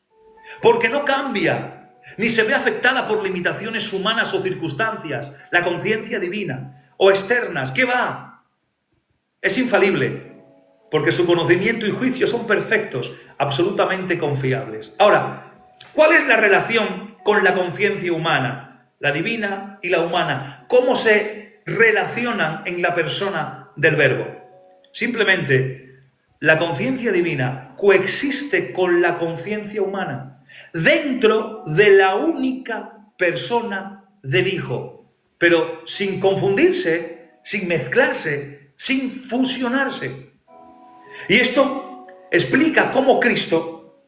porque no cambia, ni se ve afectada por limitaciones humanas o circunstancias, la conciencia divina, o externas. ¿Qué va? Es infalible, porque su conocimiento y juicio son perfectos, absolutamente confiables. Ahora, ¿cuál es la relación con la conciencia humana, la divina y la humana? ¿Cómo se relacionan en la persona del Verbo? Simplemente, la conciencia divina coexiste con la conciencia humana dentro de la única persona del Hijo, pero sin confundirse, sin mezclarse, sin fusionarse. Y esto explica cómo Cristo,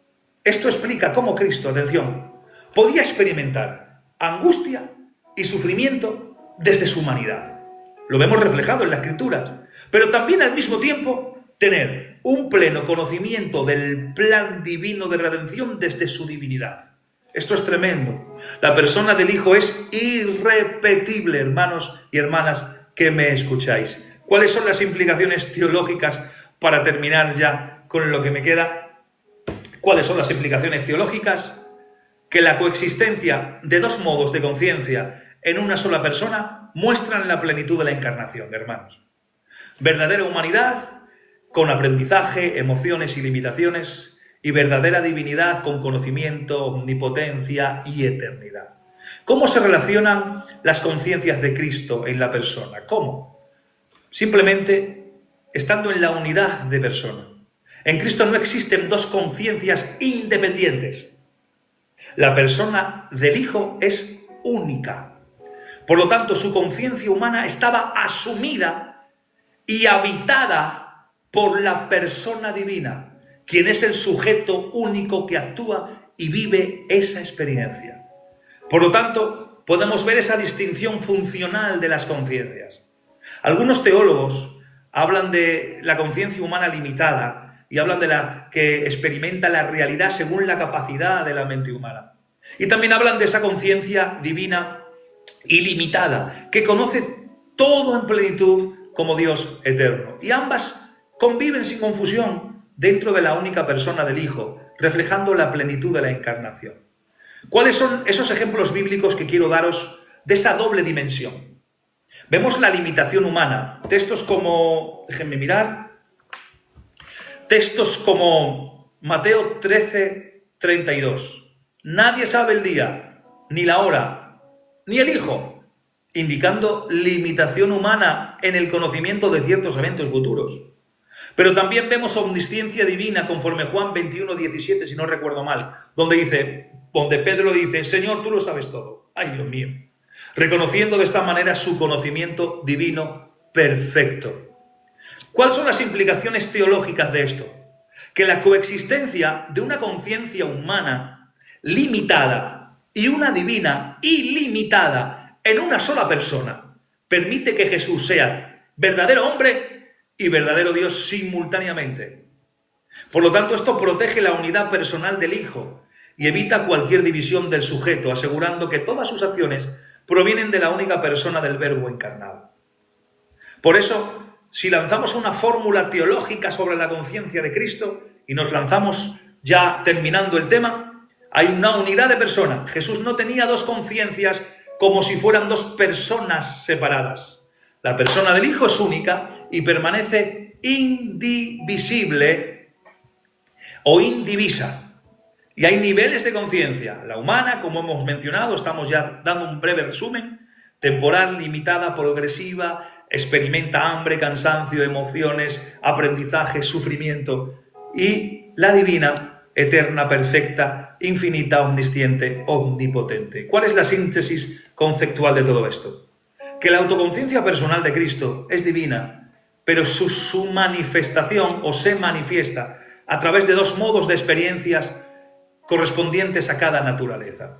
atención, podía experimentar angustia y sufrimiento desde su humanidad. Lo vemos reflejado en las Escrituras, pero también al mismo tiempo tener un pleno conocimiento del plan divino de redención desde su divinidad. Esto es tremendo. La persona del Hijo es irrepetible, hermanos y hermanas que me escucháis. ¿Cuáles son las implicaciones teológicas para terminar ya con lo que me queda? ¿Cuáles son las implicaciones teológicas? Que la coexistencia de dos modos de conciencia en una sola persona muestran la plenitud de la encarnación, hermanos. Verdadera humanidad con aprendizaje, emociones y limitaciones, y verdadera divinidad con conocimiento, omnipotencia y eternidad. ¿Cómo se relacionan las conciencias de Cristo en la persona? ¿Cómo? Simplemente estando en la unidad de persona. En Cristo no existen dos conciencias independientes. La persona del Hijo es única. Por lo tanto, su conciencia humana estaba asumida y habitada por la persona divina, quien es el sujeto único que actúa y vive esa experiencia. Por lo tanto, podemos ver esa distinción funcional de las conciencias. Algunos teólogos hablan de la conciencia humana limitada y hablan de la que experimenta la realidad según la capacidad de la mente humana. Y también hablan de esa conciencia divina ilimitada, que conoce todo en plenitud como Dios eterno. Y ambas conviven sin confusión dentro de la única persona del Hijo, reflejando la plenitud de la encarnación. ¿Cuáles son esos ejemplos bíblicos que quiero daros de esa doble dimensión? Vemos la limitación humana. Textos como, déjenme mirar, textos como Mateo 13:32. Nadie sabe el día, ni la hora, ni el Hijo, indicando limitación humana en el conocimiento de ciertos eventos futuros. Pero también vemos omnisciencia divina conforme Juan 21:17, si no recuerdo mal, donde Pedro dice, Señor, tú lo sabes todo. Ay, Dios mío. Reconociendo de esta manera su conocimiento divino perfecto. ¿Cuáles son las implicaciones teológicas de esto? Que la coexistencia de una conciencia humana limitada y una divina ilimitada en una sola persona permite que Jesús sea verdadero hombre y verdadero Dios simultáneamente. Por lo tanto, esto protege la unidad personal del Hijo y evita cualquier división del sujeto, asegurando que todas sus acciones provienen de la única persona del Verbo encarnado. Por eso, si lanzamos una fórmula teológica sobre la conciencia de Cristo y nos lanzamos ya terminando el tema, hay una unidad de persona. Jesús no tenía dos conciencias como si fueran dos personas separadas. La persona del Hijo es única y permanece indivisible o indivisa. Y hay niveles de conciencia. La humana, como hemos mencionado, estamos ya dando un breve resumen, temporal, limitada, progresiva, experimenta hambre, cansancio, emociones, aprendizaje, sufrimiento. Y la divina, eterna, perfecta, infinita, omnisciente, omnipotente. ¿Cuál es la síntesis conceptual de todo esto? Que la autoconciencia personal de Cristo es divina, pero su manifestación o se manifiesta a través de dos modos de experiencias correspondientes a cada naturaleza.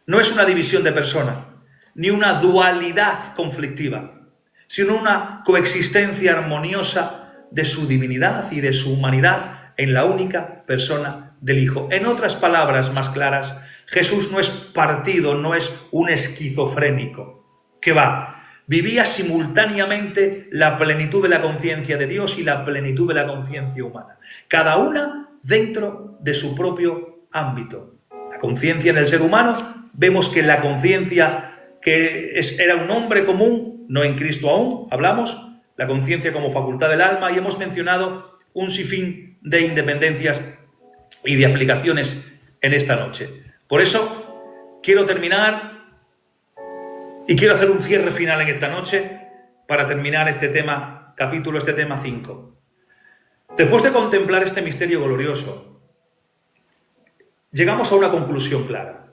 No es una división de persona, ni una dualidad conflictiva, sino una coexistencia armoniosa de su divinidad y de su humanidad en la única persona del Hijo. En otras palabras más claras, Jesús no es partido, no es un esquizofrénico. ¿Qué va? Vivía simultáneamente la plenitud de la conciencia de Dios y la plenitud de la conciencia humana. Cada una dentro de su propio ámbito. La conciencia del ser humano, vemos que la conciencia era un hombre común, no en Cristo aún, hablamos, la conciencia como facultad del alma, y hemos mencionado un sinfín de independencias y de aplicaciones en esta noche. Por eso quiero terminar y quiero hacer un cierre final en esta noche para terminar este tema, capítulo, este tema 5. Después de contemplar este misterio glorioso, llegamos a una conclusión clara.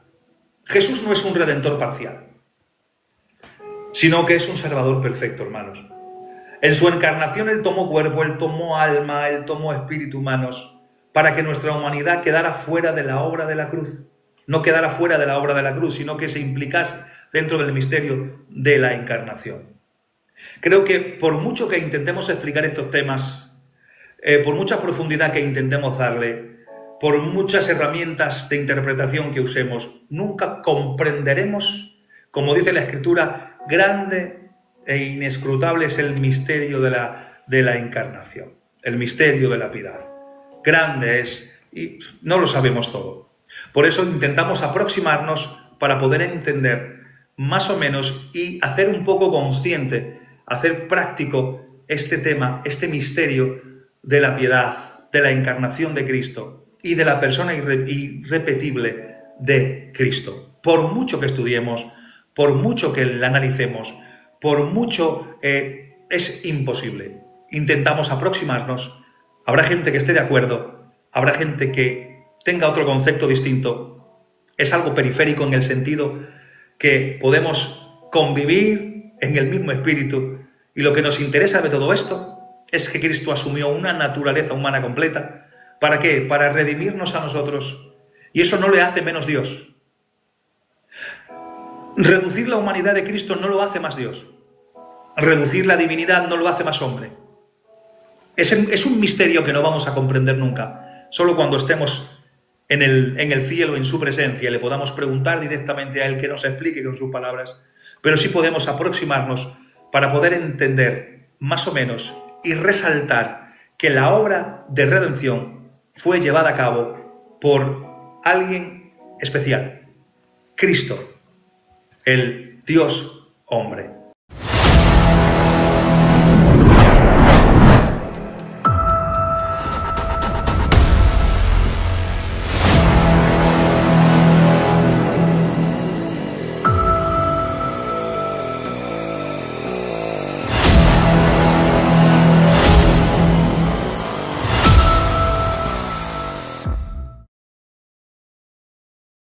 Jesús no es un redentor parcial, sino que es un salvador perfecto, hermanos. En su encarnación Él tomó cuerpo, Él tomó alma, Él tomó espíritu humanos, para que nuestra humanidad quedara fuera de la obra de la cruz. No quedara fuera de la obra de la cruz, sino que se implicase dentro del misterio de la encarnación. Creo que por mucho que intentemos explicar estos temas, por mucha profundidad que intentemos darle, por muchas herramientas de interpretación que usemos, nunca comprenderemos, como dice la Escritura, grande e inescrutable es el misterio de la encarnación, el misterio de la piedad. Grande es, y no lo sabemos todo. Por eso intentamos aproximarnos para poder entender más o menos y hacer un poco consciente, hacer práctico este tema, este misterio de la piedad, de la encarnación de Cristo y de la persona irrepetible de Cristo. Por mucho que estudiemos, por mucho que la analicemos, por mucho es imposible. Intentamos aproximarnos. Habrá gente que esté de acuerdo, habrá gente que tenga otro concepto distinto. Es algo periférico en el sentido que podemos convivir en el mismo espíritu, y lo que nos interesa de todo esto es que Cristo asumió una naturaleza humana completa. ¿Para qué? Para redimirnos a nosotros, y eso no le hace menos Dios. Reducir la humanidad de Cristo no lo hace más Dios. Reducir la divinidad no lo hace más hombre. Es un misterio que no vamos a comprender nunca. Solo cuando estemos en el cielo, en su presencia, le podamos preguntar directamente a Él que nos explique con sus palabras. Pero sí podemos aproximarnos para poder entender más o menos y resaltar que la obra de redención fue llevada a cabo por alguien especial, Cristo, el Dios hombre.